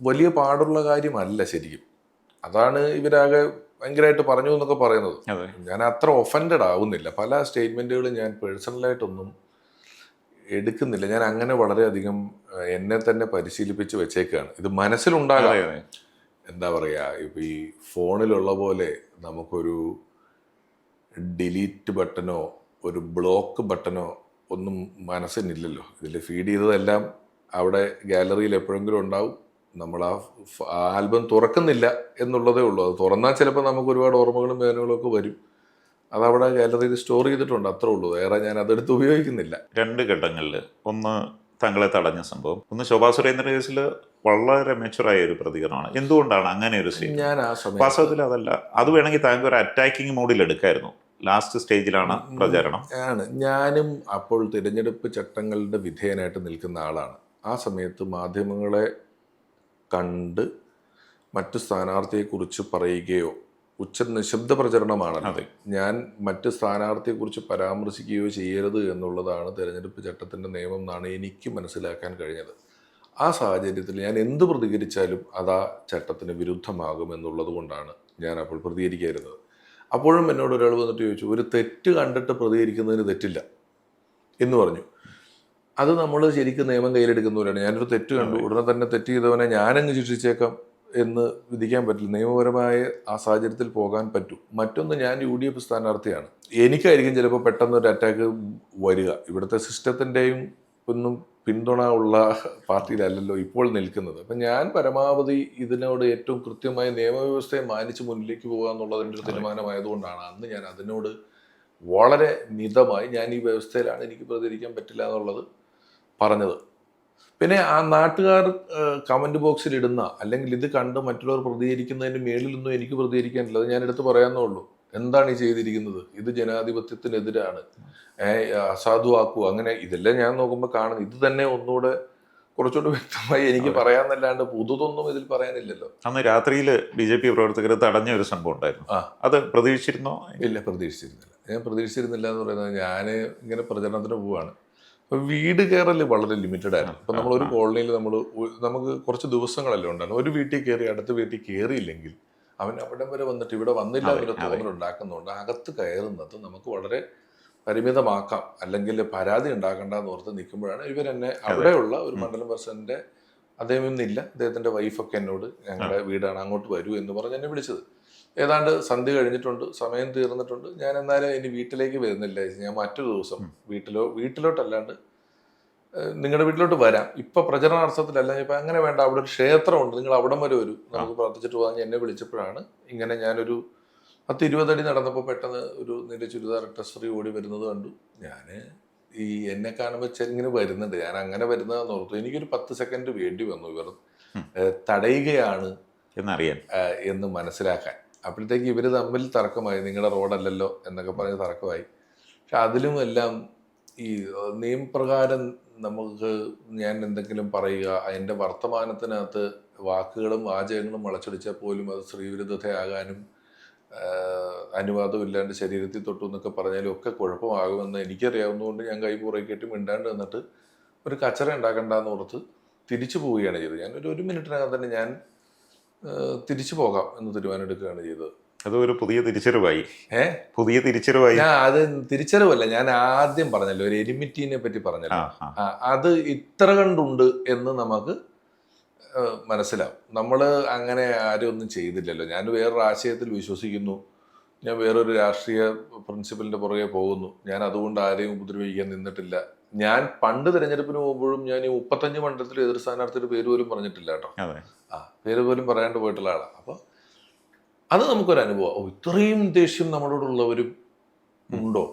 Speaker 1: വലിയ പാടുള്ള കാര്യമല്ല ശരിക്കും. അതാണ് ഇവരാകെ ഭയങ്കരമായിട്ട് പറഞ്ഞു എന്നൊക്കെ പറയുന്നത്. ഞാൻ അത്ര ഒഫൻഡഡ് ആവുന്നില്ല. പല സ്റ്റേറ്റ്മെൻറ്റുകളും ഞാൻ പേഴ്സണലായിട്ടൊന്നും എടുക്കുന്നില്ല. ഞാൻ അങ്ങനെ വളരെയധികം എന്നെ തന്നെ പരിശീലിപ്പിച്ച് വെച്ചേക്കാണ്. ഇത് മനസ്സിലുണ്ടാകാം. എന്താ പറയുക, ഇപ്പം ഈ ഫോണിലുള്ള പോലെ നമുക്കൊരു ഡിലീറ്റ് ബട്ടണോ ഒരു ബ്ലോക്ക് ബട്ടണോ ഒന്നും മനസ്സിനില്ലല്ലോ. ഇതിൽ ഫീഡ് ചെയ്തതെല്ലാം അവിടെ ഗാലറിയിൽ എപ്പോഴെങ്കിലും ഉണ്ടാവും. നമ്മൾ ആ ആൽബം തുറക്കുന്നില്ല എന്നുള്ളതേ ഉള്ളൂ. അത് തുറന്നാൽ ചിലപ്പോൾ നമുക്ക് ഒരുപാട് ഓർമ്മകളും വേദനകളും ഒക്കെ വരും. അതവിടെ ഗാലറിയിൽ സ്റ്റോർ ചെയ്തിട്ടുണ്ട്, അത്രേ ഉള്ളൂ. വേറെ ഞാൻ അതെടുത്ത് ഉപയോഗിക്കുന്നില്ല.
Speaker 2: 2 ഘട്ടങ്ങളിൽ, ഒന്ന് താങ്കളെ തടഞ്ഞ സംഭവം, ഒന്ന് ശോഭാ സുരേന്ദ്രൻ കേസിൽ വളരെ മെച്ചുറായ ഒരു പ്രതികരണമാണ്. എന്തുകൊണ്ടാണ് അങ്ങനെ ഒരു സ്റ്റേറ്റ്?
Speaker 1: ഞാൻ ആ സമയം
Speaker 2: വാസ്തവത്തിൽ അതല്ല, അത് വേണമെങ്കിൽ താങ്കൾ ഒരു അറ്റാക്കിംഗ് മോഡിൽ എടുക്കായിരുന്നു. ലാസ്റ്റ് സ്റ്റേജിലാണ് പ്രചാരണം.
Speaker 1: ഞാനും അപ്പോൾ തിരഞ്ഞെടുപ്പ് ചട്ടങ്ങളുടെ വിധേയനായിട്ട് നിൽക്കുന്ന ആളാണ്. ആ സമയത്ത് മാധ്യമങ്ങളെ കണ്ട് മറ്റു സ്ഥാനാർത്ഥിയെക്കുറിച്ച് പറയുകയോ നിശബ്ദ പ്രചരണമാണ്. ഞാൻ മറ്റ് സ്ഥാനാർത്ഥിയെക്കുറിച്ച് പരാമർശിക്കുകയോ ചെയ്യരുത് എന്നുള്ളതാണ് തിരഞ്ഞെടുപ്പ് ചട്ടത്തിൻ്റെ നിയമം എന്നാണ് എനിക്ക് മനസ്സിലാക്കാൻ കഴിഞ്ഞത്. ആ സാഹചര്യത്തിൽ ഞാൻ എന്ത് പ്രതികരിച്ചാലും അത് ആ ചട്ടത്തിന് വിരുദ്ധമാകും എന്നുള്ളത് കൊണ്ടാണ് ഞാൻ അപ്പോൾ പ്രതികരിക്കാതിരുന്നത്. അപ്പോഴും എന്നോട് ഒരാൾ വന്നിട്ട് ചോദിച്ചു, ഒരു തെറ്റ് കണ്ടിട്ട് പ്രതികരിക്കുന്നതിന് തെറ്റില്ല എന്ന് പറഞ്ഞു. അത് നമ്മൾ ശരിക്കും നിയമം കയ്യിലെടുക്കുന്നവരാണ്. ഞാനൊരു തെറ്റ് കണ്ടു, ഉടനെ തന്നെ തെറ്റ് ചെയ്തവനെ ഞാനങ്ങ് ശിക്ഷിച്ചേക്കാം എന്ന് വിധിക്കാൻ പറ്റില്ല. നിയമപരമായ ആ സാഹചര്യത്തിൽ പോകാൻ പറ്റും. മറ്റൊന്ന്, ഞാൻ UDF സ്ഥാനാർത്ഥിയാണ്. എനിക്കായിരിക്കും ചിലപ്പോൾ പെട്ടെന്ന് ഒരു അറ്റാക്ക് വരിക. ഇവിടുത്തെ സിസ്റ്റത്തിൻ്റെയും ഒന്നും പിന്തുണ ഉള്ള പാർട്ടിയിലല്ലല്ലോ ഇപ്പോൾ നിൽക്കുന്നത്. അപ്പം ഞാൻ പരമാവധി ഇതിനോട് ഏറ്റവും കൃത്യമായ നിയമവ്യവസ്ഥയെ മാനിച്ച് മുന്നിലേക്ക് പോകുക എന്നുള്ളതിൻ്റെ ഒരു തീരുമാനമായതുകൊണ്ടാണ് അന്ന് ഞാൻ അതിനോട് വളരെ മിതമായി ഞാൻ ഈ വ്യവസ്ഥയിലാണ്, എനിക്ക് പ്രതികരിക്കാൻ പറ്റില്ല എന്നുള്ളത് പറഞ്ഞത്. പിന്നെ ആ നാട്ടുകാർ കമൻറ്റ് ബോക്സിൽ ഇടുന്ന, അല്ലെങ്കിൽ ഇത് കണ്ട് മറ്റുള്ളവർ പ്രതികരിക്കുന്നതിന് മേളിലൊന്നും എനിക്ക് പ്രതികരിക്കാനില്ല. അത് ഞാൻ എടുത്ത് പറയാമെന്നേ ഉള്ളൂ. എന്താണ് ഈ ചെയ്തിരിക്കുന്നത്? ഇത് ജനാധിപത്യത്തിനെതിരാണ്, അസാധുവാക്കുക, അങ്ങനെ ഇതെല്ലാം ഞാൻ നോക്കുമ്പോൾ കാണുന്നത്. ഇത് തന്നെ ഒന്നുകൂടെ കുറച്ചുകൂടെ വ്യക്തമായി എനിക്ക് പറയാമെന്നല്ലാണ്ട് പുതുതൊന്നും ഇതിൽ പറയാനില്ലല്ലോ.
Speaker 2: അന്ന് രാത്രിയിൽ BJP പ്രവർത്തകർ തടഞ്ഞ ഒരു സംഭവം ഉണ്ടായിരുന്നു. അത് പ്രതീക്ഷിച്ചിരുന്നോ?
Speaker 1: ഇല്ല, പ്രതീക്ഷിച്ചിരുന്നില്ല. ഞാൻ പ്രതീക്ഷിച്ചിരുന്നില്ല എന്ന് പറയുന്നത്, ഞാൻ ഇങ്ങനെ പ്രചരണത്തിന് പോവാണ്. അപ്പോൾ വീട് കയറൽ വളരെ ലിമിറ്റഡ് ആയിരുന്നു. ഇപ്പം നമ്മളൊരു കോളനിയിൽ നമുക്ക് കുറച്ച് ദിവസങ്ങളല്ലേ ഉണ്ടായിരുന്നു. ഒരു വീട്ടിൽ കയറി അടുത്ത വീട്ടിൽ കയറിയില്ലെങ്കിൽ അവൻ അവിടം വരെ വന്നിട്ട് ഇവിടെ വന്നില്ല എന്നൊരു തോന്നലുണ്ടാക്കുന്നുണ്ട്. അകത്ത് കയറുന്നത് നമുക്ക് വളരെ പരിമിതമാക്കാം, അല്ലെങ്കിൽ പരാതി ഉണ്ടാക്കണ്ടെന്ന് ഓർത്ത് നിൽക്കുമ്പോഴാണ് ഇവരെന്നെ അവിടെയുള്ള ഒരു മണ്ഡലം പ്രസിഡന്റ്, അദ്ദേഹം ഇന്നില്ല, അദ്ദേഹത്തിൻ്റെ വൈഫൊക്കെ എന്നോട് വീടിൻ്റെ വീടാണ്, അങ്ങോട്ട് വരൂ എന്ന് പറഞ്ഞ് എന്നെ വിളിച്ചത്. ഏതാണ്ട് സന്ധ്യ കഴിഞ്ഞിട്ടുണ്ട്, സമയം തീർന്നിട്ടുണ്ട്, ഞാൻ എന്നാലും ഇനി വീട്ടിലേക്ക് വരുന്നില്ല, ഞാൻ മറ്റൊരു ദിവസം വീട്ടിലോട്ടല്ലാണ്ട് നിങ്ങളുടെ വീട്ടിലോട്ട് വരാം, ഇപ്പം പ്രചരണാർത്ഥത്തിലല്ല, ഇപ്പം അങ്ങനെ വേണ്ട, അവിടെ ഒരു ക്ഷേത്രമുണ്ട്, നിങ്ങൾ അവിടം വരെ വരൂ, നമുക്ക് പ്രാർത്ഥിച്ചിട്ട് പോകാൻ എന്നെ വിളിച്ചപ്പോഴാണ് ഇങ്ങനെ ഞാനൊരു 10-20 അടി നടന്നപ്പോൾ പെട്ടെന്ന് ഒരു നിന്റെ ചുരിദാർ ടെസ്റ്ററി ഓടി വരുന്നത് കണ്ടു. ഞാൻ എന്നെ കാണുമ്പോൾ ഇങ്ങനെ വരുന്നുണ്ട്, ഞാൻ അങ്ങനെ വരുന്നതെന്ന് ഓർത്തു. എനിക്കൊരു 10 സെക്കൻഡ് വേണ്ടി വന്നു ഇവർ തടയുകയാണ്
Speaker 2: എന്നറിയാൻ,
Speaker 1: എന്ന് മനസ്സിലാക്കാൻ. അപ്പോഴത്തേക്ക് ഇവർ തമ്മിൽ തർക്കമായി, നിങ്ങളുടെ റോഡല്ലല്ലോ എന്നൊക്കെ പറഞ്ഞ് തർക്കമായി. പക്ഷെ അതിലും എല്ലാം ഈ നിയമപ്രകാരം നമുക്ക് ഞാൻ എന്തെങ്കിലും പറയുക, എൻ്റെ വർത്തമാനത്തിനകത്ത് വാക്കുകളും വാചകങ്ങളും വളച്ചൊടിച്ചാൽ പോലും അത് സ്ത്രീവിരുദ്ധതയാകാനും അനുവാദം ഇല്ലാണ്ട് ശരീരത്തിൽ തൊട്ടു എന്നൊക്കെ പറഞ്ഞാലും ഒക്കെ കുഴപ്പമാകുമെന്ന് എനിക്കറിയാവുന്നതുകൊണ്ട് ഞാൻ കൈ പുറകെ കെട്ടി മിണ്ടാണ്ട് നിന്നിട്ട് ഒരു കച്ചറ ഉണ്ടാക്കണ്ടെന്ന് ഓർത്ത് തിരിച്ചു പോവുകയാണ് ചെയ്തത്. ഞാൻ ഒരു മിനിറ്റിനകം തന്നെ ഞാൻ തിരിച്ചു പോകാം എന്ന് തീരുമാനമെടുക്കുകയാണ് ചെയ്തത്.
Speaker 2: അതൊരു പുതിയ തിരിച്ചറിവായി. പുതിയ തിരിച്ചറിവായി.
Speaker 1: ഞാൻ അത് തിരിച്ചറിവല്ല, ഞാൻ ആദ്യം പറഞ്ഞല്ലോ ഒരു എനിമിറ്റീനെ പറ്റി പറഞ്ഞല്ലോ, അത് ഇത്ര കണ്ടുണ്ട് എന്ന് നമുക്ക് മനസ്സിലാവും. നമ്മൾ അങ്ങനെ ആരും ഒന്നും ചെയ്തില്ലല്ലോ. ഞാൻ വേറൊരു ആശയത്തിൽ വിശ്വസിക്കുന്നു, ഞാൻ വേറൊരു രാഷ്ട്രീയ പ്രിൻസിപ്പലിൻ്റെ പുറകെ പോകുന്നു, ഞാൻ അതുകൊണ്ട് ആരെയും ഉപദ്രവിക്കാൻ നിന്നിട്ടില്ല. ഞാൻ പണ്ട് തിരഞ്ഞെടുപ്പിന് പോകുമ്പോഴും ഞാൻ ഈ 35 മണ്ഡലത്തിൽ എതിർ സ്ഥാനാർത്ഥിയുടെ പേര് പോലും പറഞ്ഞിട്ടില്ല കേട്ടോ. പേര് പോലും പറയാണ്ട് പോയിട്ടുള്ള ആളാണ്. അപ്പോൾ അത് നമുക്കൊരു അനുഭവം, ഇത്രയും ദേഷ്യം നമ്മളോടുള്ളവരും ഉണ്ടോ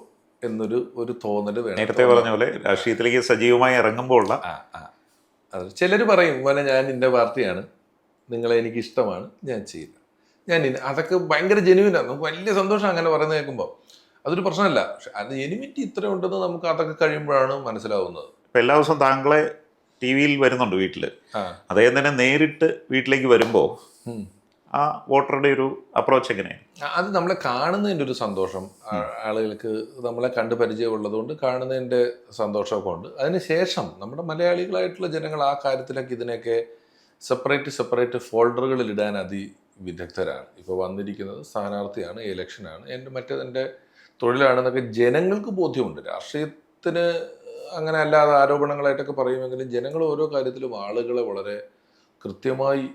Speaker 1: എന്നൊരു തോന്നൽ വേണം.
Speaker 2: നേരത്തെ പറഞ്ഞ പോലെ രാഷ്ട്രീയത്തിലേക്ക് സജീവമായി ഇറങ്ങുമ്പോൾ
Speaker 1: അത് ചിലർ പറയും, പോലെ ഞാൻ എൻ്റെ പാർട്ടിയാണ്, നിങ്ങളെ എനിക്ക് ഇഷ്ടമാണ്, ഞാൻ ചെയ്യില്ല, അതൊക്കെ ഭയങ്കര ജെനുവിനാണ്, നമുക്ക് വലിയ സന്തോഷം അങ്ങനെ പറയുന്നത് കേൾക്കുമ്പോൾ. അതൊരു പ്രശ്നമല്ല. പക്ഷെ അത് എനിമിറ്റി ഇത്ര ഉണ്ടെന്ന് നമുക്ക് അതൊക്കെ കഴിയുമ്പോഴാണ് മനസ്സിലാവുന്നത്.
Speaker 2: ഇപ്പം എല്ലാ ദിവസവും താങ്കളെ TV-യിൽ വരുന്നുണ്ട് വീട്ടിൽ, അദ്ദേഹം തന്നെ നേരിട്ട് വീട്ടിലേക്ക് വരുമ്പോൾ ആ വോട്ടറുടെ ഒരു അപ്രോച്ച് എങ്ങനെയാണ്?
Speaker 1: അത് നമ്മളെ കാണുന്നതിൻ്റെ ഒരു സന്തോഷം, ആളുകൾക്ക് നമ്മളെ കണ്ട് പരിചയമുള്ളതുകൊണ്ട് കാണുന്നതിൻ്റെ സന്തോഷമൊക്കെ ഉണ്ട്. അതിനുശേഷം നമ്മുടെ മലയാളികളായിട്ടുള്ള ജനങ്ങൾ ആ കാര്യത്തിലൊക്കെ ഇതിനെയൊക്കെ സെപ്പറേറ്റ് ഫോൾഡറുകളിൽ ഇടാൻ വിദഗ്ധരാണ്. ഇപ്പോൾ വന്നിരിക്കുന്നത് സ്ഥാനാർത്ഥിയാണ്, ഇലക്ഷനാണ്, മറ്റേതെൻ്റെ തൊഴിലാണെന്നൊക്കെ ജനങ്ങൾക്ക് ബോധ്യമുണ്ട്. രാഷ്ട്രീയത്തിന് അങ്ങനെ അല്ലാതെ ആരോപണങ്ങളായിട്ടൊക്കെ പറയുമെങ്കിലും ജനങ്ങൾ ഓരോ കാര്യത്തിലും ആളുകളെ വളരെ കൃത്യമായി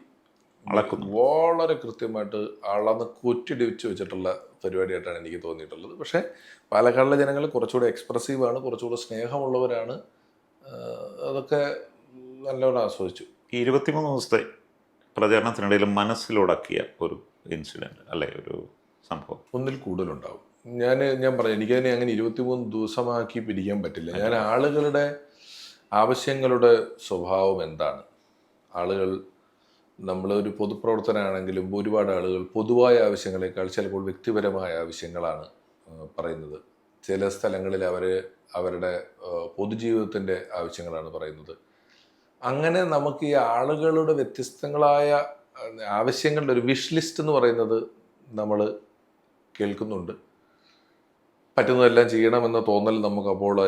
Speaker 1: വളരെ കൃത്യമായിട്ട് അളന്ന് കൊറ്റിടിച്ച് വെച്ചിട്ടുള്ള പരിപാടിയായിട്ടാണ് എനിക്ക് തോന്നിയിട്ടുള്ളത്. പക്ഷേ പാലക്കാടിലെ ജനങ്ങൾ കുറച്ചുകൂടെ എക്സ്പ്രസീവാണ്, കുറച്ചുകൂടെ സ്നേഹമുള്ളവരാണ്. അതൊക്കെ നല്ലോണം ആസ്വദിച്ചു.
Speaker 2: ഈ 23 ദിവസത്തെ പ്രചരണത്തിനിടയിൽ മനസ്സിലുടക്കിയ ഒരു ഇൻസിഡൻറ്റ് അല്ലെ, ഒരു സംഭവം ഒന്നിൽ
Speaker 1: കൂടുതലുണ്ടാവും. ഞാൻ പറഞ്ഞു, എനിക്കതിനെ അങ്ങനെ 23 ദിവസമാക്കി പിടിക്കാൻ പറ്റില്ല. ഞാൻ ആളുകളുടെ ആവശ്യങ്ങളുടെ സ്വഭാവം എന്താണ്, ആളുകൾ, നമ്മളൊരു പൊതുപ്രവർത്തനമാണെങ്കിലും ഒരുപാട് ആളുകൾ പൊതുവായ ആവശ്യങ്ങളെക്കാൾ ചിലപ്പോൾ വ്യക്തിപരമായ ആവശ്യങ്ങളാണ് പറയുന്നത്. ചില സ്ഥലങ്ങളിൽ അവരുടെ പൊതുജീവിതത്തിൻ്റെ ആവശ്യങ്ങളാണ് പറയുന്നത്. അങ്ങനെ നമുക്ക് ഈ ആളുകളുടെ വ്യത്യസ്തങ്ങളായ ആവശ്യങ്ങളുടെ ഒരു വിഷ് ലിസ്റ്റ് എന്ന് പറയുന്നത് നമ്മൾ കേൾക്കുന്നുണ്ട്. പറ്റുന്നതെല്ലാം ചെയ്യണമെന്ന തോന്നൽ നമുക്ക് അപ്പോൾ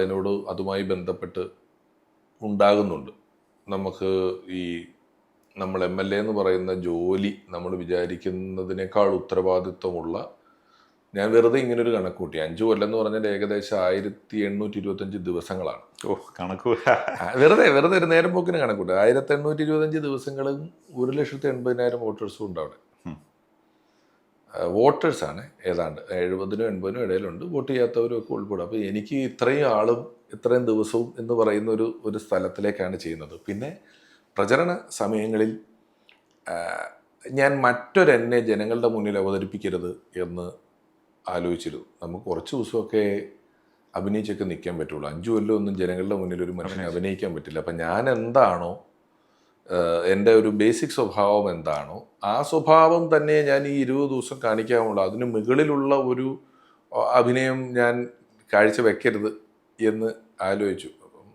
Speaker 1: അതുമായി ബന്ധപ്പെട്ട് ഉണ്ടാകുന്നുണ്ട്. നമുക്ക് നമ്മൾ MLA എന്ന് പറയുന്ന ജോലി നമ്മൾ വിചാരിക്കുന്നതിനേക്കാൾ ഉത്തരവാദിത്വമുള്ള ഞാൻ വെറുതെ ഇങ്ങനൊരു കണക്ക് കൂട്ടി. 5 കൊല്ലം എന്ന് പറഞ്ഞാൽ ഏകദേശം 1825 ദിവസങ്ങളാണ്.
Speaker 2: ഓ, കണക്ക്
Speaker 1: വെറുതെ ഒരു നേരം പോക്കിന് കണക്കൂട്ട്. 1825 ദിവസങ്ങളും 1,80,000 വോട്ടേഴ്സും ഉണ്ട് അവിടെ. വോട്ടേഴ്സാണ് ഏതാണ്ട് 70-നും 80-നും ഇടയിലുണ്ട്. വോട്ട് ചെയ്യാത്തവരും ഒക്കെ ഉൾപ്പെടും. അപ്പോൾ എനിക്ക് ഇത്രയും ആളും ഇത്രയും ദിവസവും എന്ന് പറയുന്ന ഒരു സ്ഥലത്തിലേക്കാണ് ചെയ്യുന്നത്. പിന്നെ പ്രചരണ സമയങ്ങളിൽ ഞാൻ മറ്റൊരെന്നെ ജനങ്ങളുടെ മുന്നിൽ അവതരിപ്പിക്കരുത് എന്ന് ആലോചിച്ചിരുന്നു. നമുക്ക് കുറച്ച് ദിവസമൊക്കെ അഭിനയിച്ചൊക്കെ നിൽക്കാൻ പറ്റുള്ളൂ. 5 കൊല്ലം ഒന്നും ജനങ്ങളുടെ മുന്നിൽ ഒരു മനുഷ്യനെ അഭിനയിക്കാൻ പറ്റില്ല. അപ്പം ഞാൻ എന്താണോ എൻ്റെ ഒരു ബേസിക് സ്വഭാവം എന്താണോ ആ സ്വഭാവം തന്നെ ഞാൻ ഈ 20 ദിവസം കാണിക്കാമുള്ളൂ. അതിന് മുകളിലുള്ള ഒരു അഭിനയം ഞാൻ കാഴ്ച വെക്കരുത് എന്ന് ആലോചിച്ചു. അപ്പം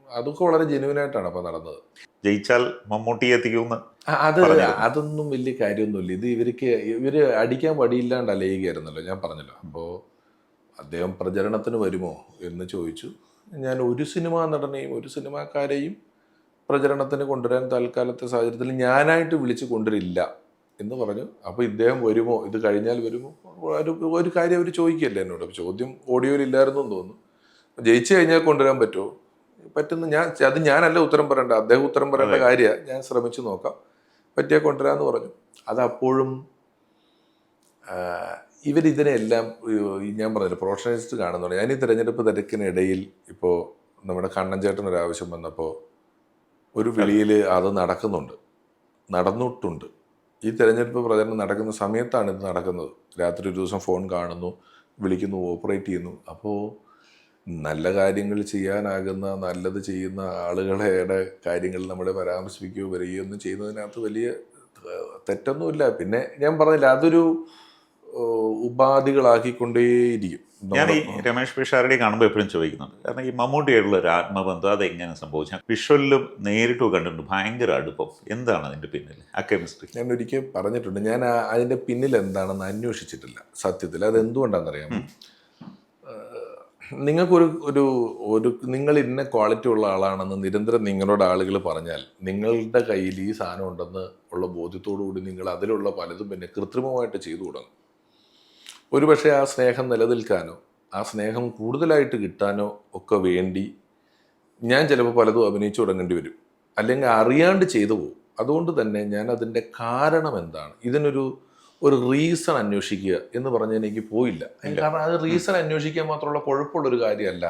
Speaker 1: അതൊക്കെ വളരെ ജെന്യുവനായിട്ടാണ് അപ്പം നടന്നത്.
Speaker 2: ജയിച്ചാൽ മമ്മൂട്ടി എത്തിക്കുമെന്ന്
Speaker 1: അതൊന്നും വലിയ കാര്യമൊന്നുമില്ല. ഇത് ഇവർ അടിക്കാൻ വടിയില്ലാണ്ട് അലയുകയായിരുന്നല്ലോ, ഞാൻ പറഞ്ഞല്ലോ. അപ്പോൾ അദ്ദേഹം പ്രചരണത്തിന് വരുമോ എന്ന് ചോദിച്ചു. ഞാൻ ഒരു സിനിമാ നടനെയും ഒരു സിനിമാക്കാരെയും പ്രചരണത്തിന് കൊണ്ടുവരാൻ തൽക്കാലത്തെ സാഹചര്യത്തിൽ ഞാനായിട്ട് വിളിച്ച് കൊണ്ടുവരില്ല എന്ന് പറഞ്ഞു. അപ്പോൾ ഇദ്ദേഹം വരുമോ, ഇത് കഴിഞ്ഞാൽ വരുമോ, ഒരു കാര്യം അവർ ചോദിക്കുകയല്ലേ എന്നോട്. ചോദ്യം ഓഡിയോയിൽ ഇല്ലായിരുന്നു എന്ന് തോന്നുന്നു. ജയിച്ചു കഴിഞ്ഞാൽ കൊണ്ടുവരാൻ പറ്റുമോ? പറ്റുന്ന അത് ഞാനല്ല ഉത്തരം പറയേണ്ട, അദ്ദേഹം ഉത്തരം പറയേണ്ട കാര്യമാണ്. ഞാൻ ശ്രമിച്ചു നോക്കാം, പറ്റിയാൽ കൊണ്ടുവരാമെന്ന് പറഞ്ഞു. അതപ്പോഴും ഇവരിതിനെല്ലാം ഞാൻ പറഞ്ഞില്ല, പ്രൊഫഷണലിസ്റ്റ് കാണുന്നുണ്ട്. ഞാൻ ഈ തിരഞ്ഞെടുപ്പ് തിരക്കിനിടയിൽ ഇപ്പോൾ നമ്മുടെ കണ്ണൻ ചേട്ടൻ ഒരാവശ്യം വന്നപ്പോൾ ഒരു വിളിയിൽ അത് നടന്നിട്ടുണ്ട്. ഈ തിരഞ്ഞെടുപ്പ് പ്രചരണം നടക്കുന്ന സമയത്താണ് ഇത് നടക്കുന്നത്. രാത്രി ഒരു ദിവസം ഫോൺ കാണുന്നു, വിളിക്കുന്നു, ഓപ്പറേറ്റ് ചെയ്യുന്നു. അപ്പോൾ നല്ല കാര്യങ്ങൾ ചെയ്യാനാകുന്ന, നല്ലത് ചെയ്യുന്ന ആളുകളുടെ കാര്യങ്ങൾ നമ്മളെ പരാമർശിക്കുകയോ വരികയോ ഒന്നും ചെയ്യുന്നതിനകത്ത് വലിയ തെറ്റൊന്നുമില്ല. പിന്നെ ഞാൻ പറഞ്ഞില്ല, അതൊരു ഉപാധികളാക്കിക്കൊണ്ടേയിരിക്കും.
Speaker 2: ഞാൻ ഈ രമേഷ് പിഷാരടി കാണുമ്പോൾ എപ്പോഴും ചോദിക്കുന്നുണ്ട്, കാരണം ഈ മമ്മൂട്ടിയായിട്ടുള്ള ഒരു ആത്മബന്ധം അതെങ്ങനെ സംഭവിച്ചു? വിഷ്വലിലും നേരിട്ട് കണ്ടിട്ടുണ്ട്, ഭയങ്കര അടുപ്പം. എന്താണ് അതിൻ്റെ പിന്നിൽ ആ കെമിസ്ട്രി?
Speaker 1: ഞാൻ ഒരിക്കൽ പറഞ്ഞിട്ടുണ്ട്, ഞാൻ അതിൻ്റെ പിന്നിൽ എന്താണെന്ന് അന്വേഷിച്ചിട്ടില്ല സത്യത്തിൽ. അതെന്തുകൊണ്ടാണെന്നറിയാം? നിങ്ങൾക്കൊരു നിങ്ങൾ ഇന്ന ക്വാളിറ്റി ഉള്ള ആളാണെന്ന് നിരന്തരം നിങ്ങളോട് ആളുകൾ പറഞ്ഞാൽ നിങ്ങളുടെ കയ്യിൽ ഈ സാധനം ഉണ്ടെന്ന് ഉള്ള ബോധ്യത്തോടു കൂടി നിങ്ങൾ അതിലുള്ള പലതും പിന്നെ കൃത്രിമമായിട്ട് ചെയ്തു തുടങ്ങും. ഒരുപക്ഷെ ആ സ്നേഹം നിലനിൽക്കാനോ ആ സ്നേഹം കൂടുതലായിട്ട് കിട്ടാനോ ഒക്കെ വേണ്ടി ഞാൻ ചിലപ്പോൾ പലതും അഭിനയിച്ചു തുടങ്ങേണ്ടി വരും, അല്ലെങ്കിൽ അറിയാണ്ട് ചെയ്തു പോകും. അതുകൊണ്ട് തന്നെ ഞാൻ അതിൻ്റെ കാരണം എന്താണ്, ഇതിനൊരു റീസൺ അന്വേഷിക്കുക എന്ന് പറഞ്ഞാൽ എനിക്ക് പോയില്ല. കാരണം അത് റീസൺ അന്വേഷിക്കാൻ മാത്രമുള്ള കുഴപ്പമുള്ളൊരു കാര്യമല്ല.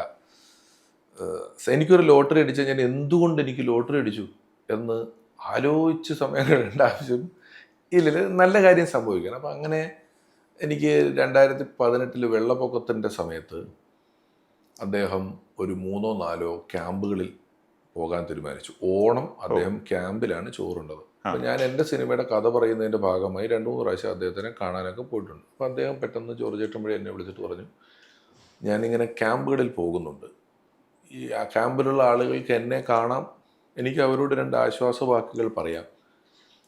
Speaker 1: എനിക്കൊരു ലോട്ടറി അടിച്ചാൽ ഞാൻ എന്തുകൊണ്ട് എനിക്ക് ലോട്ടറി അടിച്ചു എന്ന് ആലോചിച്ച് സമയം കഴിയേണ്ട ആവശ്യം ഇല്ല, നല്ല കാര്യം സംഭവിക്കണം. അപ്പം അങ്ങനെ എനിക്ക് 2018 വെള്ളപ്പൊക്കത്തിൻ്റെ സമയത്ത് അദ്ദേഹം ഒരു 3-4 ക്യാമ്പുകളിൽ പോകാൻ തീരുമാനിച്ചു. ഓണം അദ്ദേഹം ക്യാമ്പിലാണ് ചോറുണ്ടത്. അപ്പം ഞാൻ എൻ്റെ സിനിമയുടെ കഥ പറയുന്നതിൻ്റെ ഭാഗമായി 2-3 പ്രാവശ്യം അദ്ദേഹത്തിനെ കാണാനൊക്കെ പോയിട്ടുണ്ട്. അപ്പോൾ അദ്ദേഹം പെട്ടെന്ന് ജോർജ് ഏട്ടൻ വഴി എന്നെ വിളിച്ചിട്ട് പറഞ്ഞു, ഞാനിങ്ങനെ ക്യാമ്പുകളിൽ പോകുന്നുണ്ട്, ഈ ആ ക്യാമ്പിലുള്ള ആളുകൾക്ക് എന്നെ കാണാം, എനിക്ക് അവരോട് 2 ആശ്വാസവാക്കുകൾ പറയാം.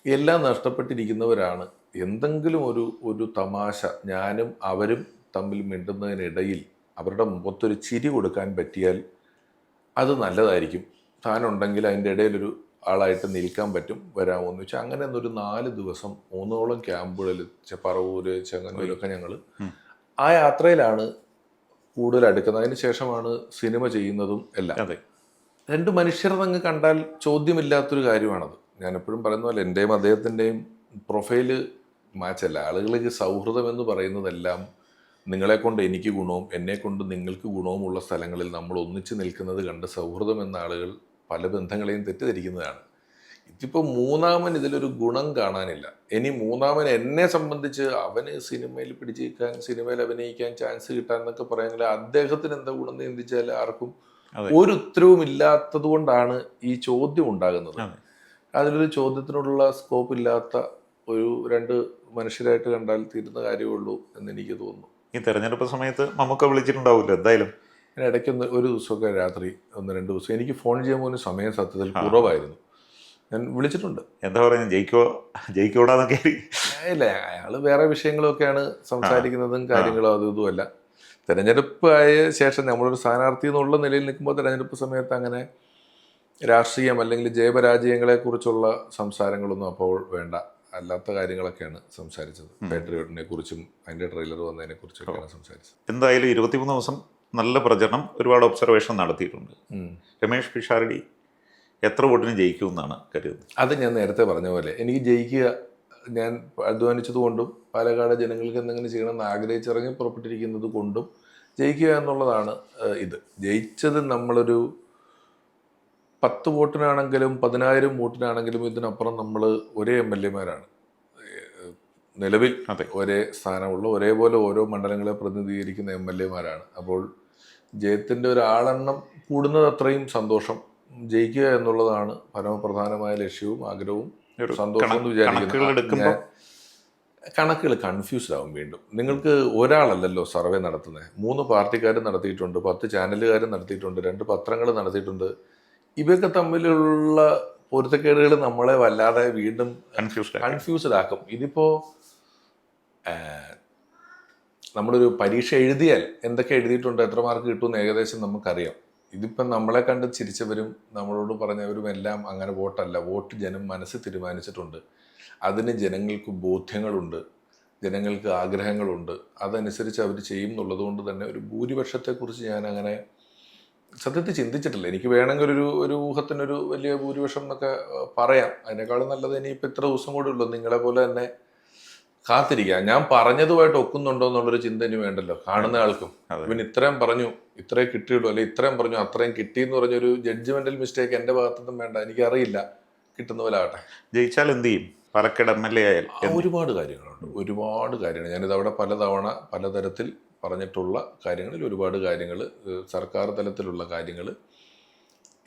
Speaker 1: എല്ലാം നഷ്ടപ്പെട്ടിരിക്കുന്നവരാണ്. എന്തെങ്കിലും ഒരു തമാശ ഞാനും അവരും തമ്മിൽ മിണ്ടുന്നതിനിടയിൽ അവരുടെ മുഖത്തൊരു ചിരി കൊടുക്കാൻ പറ്റിയാൽ അത് നല്ലതായിരിക്കും. താനുണ്ടെങ്കിൽ അതിൻ്റെ ഇടയിലൊരു ആളായിട്ട് നിൽക്കാൻ പറ്റും, വരാമോ എന്ന് വെച്ചാൽ അങ്ങനെ ഒരു 4 ദിവസം 3ഓളം ക്യാമ്പുകളിൽ പറവൂര്, ചെങ്ങന്നൂരൊക്കെ ഞങ്ങൾ ആ യാത്രയിലാണ് കൂടുതൽ അടുക്കുന്നത്. അതിന് ശേഷമാണ് സിനിമ ചെയ്യുന്നതും എല്ലാം.
Speaker 2: അതെ,
Speaker 1: 2 മനുഷ്യർ അങ്ങ് കണ്ടാൽ ചോദ്യമില്ലാത്തൊരു കാര്യമാണത്. ഞാൻ എപ്പോഴും പറയുന്ന പോലെ എൻ്റെയും അദ്ദേഹത്തിൻ്റെയും പ്രൊഫൈല് മാച്ചല്ല. ആളുകൾക്ക് സൗഹൃദം എന്ന് പറയുന്നതെല്ലാം നിങ്ങളെക്കൊണ്ട് എനിക്ക് ഗുണവും എന്നെക്കൊണ്ട് നിങ്ങൾക്ക് ഗുണവുമുള്ള സ്ഥലങ്ങളിൽ നമ്മൾ ഒന്നിച്ച് നിൽക്കുന്നത് കണ്ട് സൗഹൃദം എന്ന ആളുകൾ പല ബന്ധങ്ങളെയും തെറ്റിദ്ധരിക്കുന്നതാണ്. ഇതിപ്പോൾ മൂന്നാമൻ ഇതിലൊരു ഗുണം കാണാനില്ല. ഇനി മൂന്നാമൻ എന്നെ സംബന്ധിച്ച് അവന് സിനിമയിൽ പിടിച്ചിരിക്കാൻ, സിനിമയിൽ അഭിനയിക്കാൻ ചാൻസ് കിട്ടാൻ എന്നൊക്കെ പറയാമെങ്കിൽ അദ്ദേഹത്തിന് എന്താ ഗുണം എന്ന് ചിന്തിച്ചാൽ ആർക്കും ഒരു ഉത്തരവും ഇല്ലാത്തത് കൊണ്ടാണ് ഈ ചോദ്യം ഉണ്ടാകുന്നത്. അതിലൊരു ചോദ്യത്തിനുള്ള സ്കോപ്പ് ഇല്ലാത്ത ഒരു 2 മനുഷ്യരായിട്ട് കണ്ടാൽ തീരുന്ന കാര്യമുള്ളൂ എന്ന് എനിക്ക് തോന്നുന്നു.
Speaker 2: ഈ തെരഞ്ഞെടുപ്പ് സമയത്ത് നമുക്ക് വിളിച്ചിട്ടുണ്ടാവില്ല എന്തായാലും.
Speaker 1: ഞാൻ ഇടയ്ക്കൊന്ന് ഒരു ദിവസമൊക്കെ രാത്രി 1-2 ദിവസം എനിക്ക് ഫോൺ ചെയ്യാൻ പോകുന്ന സമയം സത്യത്തിൽ കുറവായിരുന്നു. ഞാൻ വിളിച്ചിട്ടുണ്ട്.
Speaker 2: എന്താ പറയുക, ജയിക്കോടാന്നൊക്കെ
Speaker 1: ഇല്ല, അയാൾ വേറെ വിഷയങ്ങളൊക്കെയാണ് സംസാരിക്കുന്നതും കാര്യങ്ങളും അതും ഇതുമല്ല. തിരഞ്ഞെടുപ്പ് ആയ ശേഷം നമ്മളൊരു സ്ഥാനാർത്ഥി എന്നുള്ള നിലയിൽ നിൽക്കുമ്പോൾ തിരഞ്ഞെടുപ്പ് സമയത്ത് അങ്ങനെ രാഷ്ട്രീയം അല്ലെങ്കിൽ ജയപരാജയങ്ങളെക്കുറിച്ചുള്ള സംസാരങ്ങളൊന്നും അപ്പോൾ വേണ്ട. അല്ലാത്ത കാര്യങ്ങളൊക്കെയാണ് സംസാരിച്ചത്. പാട്രിയോട്ടിനെ കുറിച്ചും അതിൻ്റെ ട്രെയിലർ വന്നതിനെ കുറിച്ചൊക്കെയാണ് സംസാരിച്ചത്.
Speaker 2: എന്തായാലും 23 ദിവസം നല്ല പ്രചരണം, ഒരുപാട് ഒബ്സർവേഷൻ നടത്തിയിട്ടുണ്ട്. രമേഷ് പിഷാരടി എത്ര വോട്ടിന് ജയിക്കുമെന്നാണ് കരുതുന്നത്?
Speaker 1: അത് ഞാൻ നേരത്തെ പറഞ്ഞ പോലെ എനിക്ക് ജയിക്കുക, ഞാൻ അധ്വാനിച്ചത് കൊണ്ടും പാലക്കാട് ജനങ്ങൾക്ക് എന്തെങ്കിലും ചെയ്യണമെന്ന് ആഗ്രഹിച്ചിറങ്ങി പുറപ്പെട്ടിരിക്കുന്നത് കൊണ്ടും ജയിക്കുക എന്നുള്ളതാണ് ഇത്. ജയിച്ചത് നമ്മളൊരു 10 വോട്ടിനാണെങ്കിലും 10,000 വോട്ടിനാണെങ്കിലും ഇതിനപ്പുറം നമ്മൾ ഒരേ MLA-മാരാണ് നിലവിൽ ഒരേ സ്ഥാനമുള്ള, ഒരേപോലെ ഓരോ മണ്ഡലങ്ങളെ പ്രതിനിധീകരിക്കുന്ന MLA-മാരാണ്. അപ്പോൾ ജയത്തിൻ്റെ ഒരു ആളെണ്ണം കൂടുന്നത് അത്രയും സന്തോഷം. ജയിക്കുക എന്നുള്ളതാണ് പരമപ്രധാനമായ ലക്ഷ്യവും ആഗ്രഹവും സന്തോഷം എന്ന് വിചാരിക്കുന്നു. കണക്കുകൾ കൺഫ്യൂസ്ഡ് ആവും വീണ്ടും. നിങ്ങൾക്ക് ഒരാളല്ലല്ലോ സർവേ നടത്തുന്നത്, 3 പാർട്ടിക്കാർ നടത്തിയിട്ടുണ്ട്, 10 ചാനലുകാർ നടത്തിയിട്ടുണ്ട്, 2 പത്രങ്ങൾ നടത്തിയിട്ടുണ്ട്. ഇവയൊക്കെ തമ്മിലുള്ള പൊരുത്തക്കേടുകൾ നമ്മളെ വല്ലാതെ വീണ്ടും കൺഫ്യൂസ്ഡ് ആക്കും. ഇതിപ്പോൾ നമ്മളൊരു പരീക്ഷ എഴുതിയാൽ എന്തൊക്കെ എഴുതിയിട്ടുണ്ട്, എത്ര മാർക്ക് കിട്ടുമെന്ന് ഏകദേശം നമുക്കറിയാം. ഇതിപ്പം നമ്മളെ കണ്ട് ചിരിച്ചവരും നമ്മളോട് പറഞ്ഞവരും എല്ലാം അങ്ങനെ വോട്ടല്ല, വോട്ട് ജനം മനസ്സ് തീരുമാനിച്ചിട്ടുണ്ട്. അതിന് ജനങ്ങൾക്ക് ബോധ്യങ്ങളുണ്ട്, ജനങ്ങൾക്ക് ആഗ്രഹങ്ങളുണ്ട്, അതനുസരിച്ച് അവർ ചെയ്യും എന്നുള്ളത് കൊണ്ട് തന്നെ ഒരു ഭൂരിപക്ഷത്തെക്കുറിച്ച് ഞാൻ അങ്ങനെ സത്യത്തിൽ ചിന്തിച്ചിട്ടില്ല. എനിക്ക് വേണമെങ്കിൽ ഒരു ഊഹത്തിനൊരു വലിയ ഭൂരിപക്ഷം എന്നൊക്കെ പറയാം. അതിനേക്കാളും നല്ലത് ഇനിയിപ്പോൾ ഇത്ര ദിവസം കൂടെ ഉള്ളൂ, നിങ്ങളെ പോലെ തന്നെ കാത്തിരിക്കുക. ഞാൻ പറഞ്ഞതുമായിട്ട് ഒക്കുന്നുണ്ടോ എന്നുള്ളൊരു ചിന്ത ഇനി വേണ്ടല്ലോ കാണുന്ന ആൾക്കും. ഇവൻ ഇത്രയും പറഞ്ഞു, ഇത്രയും കിട്ടിയുള്ളൂ, അല്ലെ ഇത്രയും പറഞ്ഞു അത്രയും കിട്ടി എന്ന് പറഞ്ഞൊരു ജഡ്ജ്മെന്റൽ മിസ്റ്റേക്ക് എൻ്റെ ഭാഗത്തുനിന്നും വേണ്ട. എനിക്കറിയില്ല, കിട്ടുന്ന പോലെ ആവട്ടെ.
Speaker 2: ജയിച്ചാൽ എന്ത് ചെയ്യും? പാലക്കാട് MLA ആയാൽ
Speaker 1: ഒരുപാട് കാര്യങ്ങളുണ്ട്, ഒരുപാട് കാര്യങ്ങൾ. ഞാനിത് അവിടെ പലതവണ പലതരത്തിൽ പറഞ്ഞിട്ടുള്ള കാര്യങ്ങളിൽ ഒരുപാട് കാര്യങ്ങൾ, സർക്കാർ തലത്തിലുള്ള കാര്യങ്ങൾ,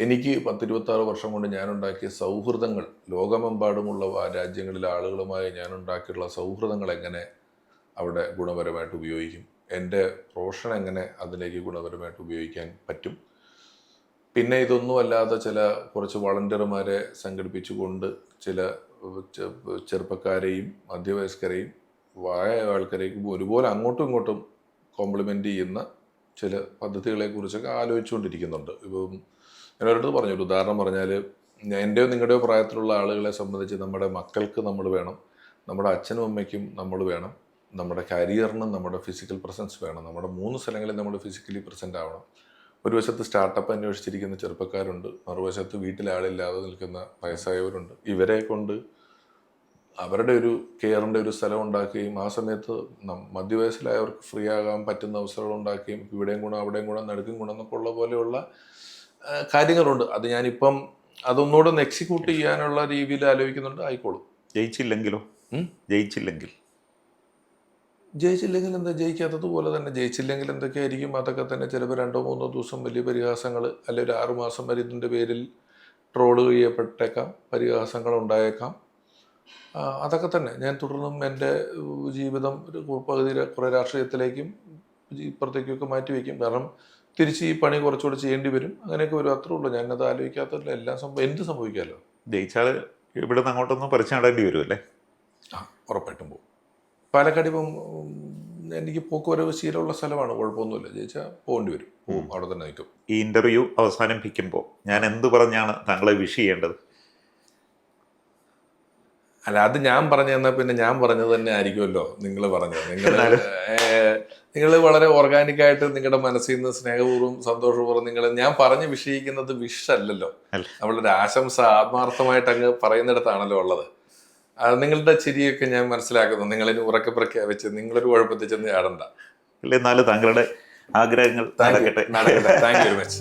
Speaker 1: എനിക്ക് 10-26 വർഷം കൊണ്ട് ഞാനുണ്ടാക്കിയ സൗഹൃദങ്ങൾ, ലോകമെമ്പാടുമുള്ള രാജ്യങ്ങളിലെ ആളുകളുമായി ഞാനുണ്ടാക്കിയിട്ടുള്ള സൗഹൃദങ്ങൾ എങ്ങനെ അവിടെ ഗുണപരമായിട്ട് ഉപയോഗിക്കും, എൻ്റെ പ്രൊഫഷൻ എങ്ങനെ അതിലേക്ക് ഗുണപരമായിട്ട് ഉപയോഗിക്കാൻ പറ്റും. പിന്നെ ഇതൊന്നും അല്ലാതെ കുറച്ച് വളണ്ടിയർമാരെ സംഘടിപ്പിച്ചുകൊണ്ട് ചില ചെറുപ്പക്കാരെയും മധ്യവയസ്കരെയും വായ ആൾക്കാരെയും ഒരുപോലെ അങ്ങോട്ടും ഇങ്ങോട്ടും കോംപ്ലിമെൻ്റ് ചെയ്യുന്ന ചില പദ്ധതികളെക്കുറിച്ചൊക്കെ ആലോചിച്ചുകൊണ്ടിരിക്കുന്നുണ്ട്. ഇപ്പം ഞാനൊരിടത്ത് പറഞ്ഞു, ഒരു ഉദാഹരണം പറഞ്ഞാൽ, എൻ്റെയോ നിങ്ങളുടെയോ പ്രായത്തിലുള്ള ആളുകളെ സംബന്ധിച്ച് നമ്മുടെ മക്കൾക്ക് നമ്മൾ വേണം, നമ്മുടെ അച്ഛനും അമ്മയ്ക്കും നമ്മൾ വേണം, നമ്മുടെ കരിയറിനും നമ്മുടെ ഫിസിക്കൽ പ്രസൻസ് വേണം. നമ്മുടെ 3 സ്ഥലങ്ങളിൽ നമ്മൾ ഫിസിക്കലി പ്രസൻ്റ് ആവണം. ഒരു വശത്ത് സ്റ്റാർട്ടപ്പ് അന്വേഷിച്ചിരിക്കുന്ന ചെറുപ്പക്കാരുണ്ട്, മറുവശത്ത് വീട്ടിലാളില്ലാതെ നിൽക്കുന്ന വയസ്സായവരുണ്ട്. ഇവരെ കൊണ്ട് അവരുടെ ഒരു കെയറിൻ്റെ ഒരു സ്ഥലം ഉണ്ടാക്കുകയും ആ സമയത്ത് മധ്യവയസ്സിലായവർക്ക് ഫ്രീ ആകാൻ പറ്റുന്ന അവസരങ്ങൾ ഉണ്ടാക്കുകയും ഇവിടെയും ഗുണം അവിടെയും ഗുണം നടുക്കും ഗുണം എന്നൊക്കെ ഉള്ള പോലെയുള്ള കാര്യങ്ങളുണ്ട്. അത് ഞാനിപ്പം അതൊന്നുകൂടെ ഒന്ന് എക്സിക്യൂട്ട് ചെയ്യാനുള്ള രീതിയിൽ ആലോചിക്കുന്നുണ്ട്. ആയിക്കോളും.
Speaker 2: ജയിച്ചില്ലെങ്കിലോ?
Speaker 1: ജയിച്ചില്ലെങ്കിൽ എന്താ, ജയിക്കാത്തതുപോലെ തന്നെ. ജയിച്ചില്ലെങ്കിൽ എന്തൊക്കെയായിരിക്കും, അതൊക്കെ തന്നെ. ചിലപ്പോൾ 2-3 ദിവസം വലിയ പരിഹാസങ്ങൾ, അല്ലെങ്കിൽ 6 മാസം വരെ ഇതിൻ്റെ പേരിൽ ട്രോള് ചെയ്യപ്പെട്ടേക്കാം, പരിഹാസങ്ങൾ ഉണ്ടായേക്കാം. അതൊക്കെ തന്നെ ഞാൻ തുടർന്നും എൻ്റെ ജീവിതം ഒരു പകുതി കുറേ രാഷ്ട്രീയത്തിലേക്കും ഇപ്പുറത്തേക്കൊക്കെ മാറ്റി വയ്ക്കും. കാരണം തിരിച്ച് ഈ പണി കുറച്ചുകൂടെ ചെയ്യേണ്ടി വരും. അങ്ങനെയൊക്കെ വരും, അത്രേ ഉള്ളൂ. ഞാനത് ആലോചിക്കാത്തതില്ല. എല്ലാം എന്ത് സംഭവിക്കാമല്ലോ.
Speaker 2: ജയിച്ചാൽ ഇവിടെ നിന്ന് അങ്ങോട്ടൊന്നും പറിച്ചു നടേണ്ടി വരും അല്ലേ?
Speaker 1: ഉറപ്പായിട്ടും പോകും. പാലക്കാട് ഇപ്പം എനിക്ക് പോക്കുവരവ് ശീലമുള്ള സ്ഥലമാണ്, കുഴപ്പമൊന്നുമില്ല. ജയിച്ചാൽ പോകേണ്ടി വരും, പോകും, അവിടെ തന്നെ നിൽക്കും.
Speaker 2: ഈ ഇൻ്റർവ്യൂ അവസാനിപ്പിക്കുമ്പോൾ ഞാൻ എന്ത് പറഞ്ഞാണ് താങ്കളെ വിഷ് ചെയ്യേണ്ടത്?
Speaker 1: അല്ല, അത് ഞാൻ പറഞ്ഞു തന്നാൽ പിന്നെ ഞാൻ പറഞ്ഞത് തന്നെ ആയിരിക്കുമല്ലോ നിങ്ങൾ പറഞ്ഞത്. നിങ്ങൾ വളരെ ഓർഗാനിക്കായിട്ട് നിങ്ങളുടെ മനസ്സിൽ നിന്ന് സ്നേഹപൂർവ്വം സന്തോഷപൂർവ്വം ഞാൻ പറഞ്ഞ് വിഷയിക്കുന്നത് വിഷല്ലല്ലോ. നമ്മളൊരു ആശംസ ആത്മാർത്ഥമായിട്ട് അങ്ങ് പറയുന്നിടത്താണല്ലോ ഉള്ളത്. അത് നിങ്ങളുടെ ചിരിയൊക്കെ ഞാൻ മനസ്സിലാക്കുന്നു. നിങ്ങളിനി ഉറക്കെ പ്രഖ്യാപിച്ച് നിങ്ങളൊരു കുഴപ്പത്തിൽ ചെന്ന് ചാടണ്ട.
Speaker 2: അല്ലേ? എന്നാലും താങ്കളുടെ ആഗ്രഹങ്ങൾ നടക്കട്ടെ.
Speaker 1: Thank you very much.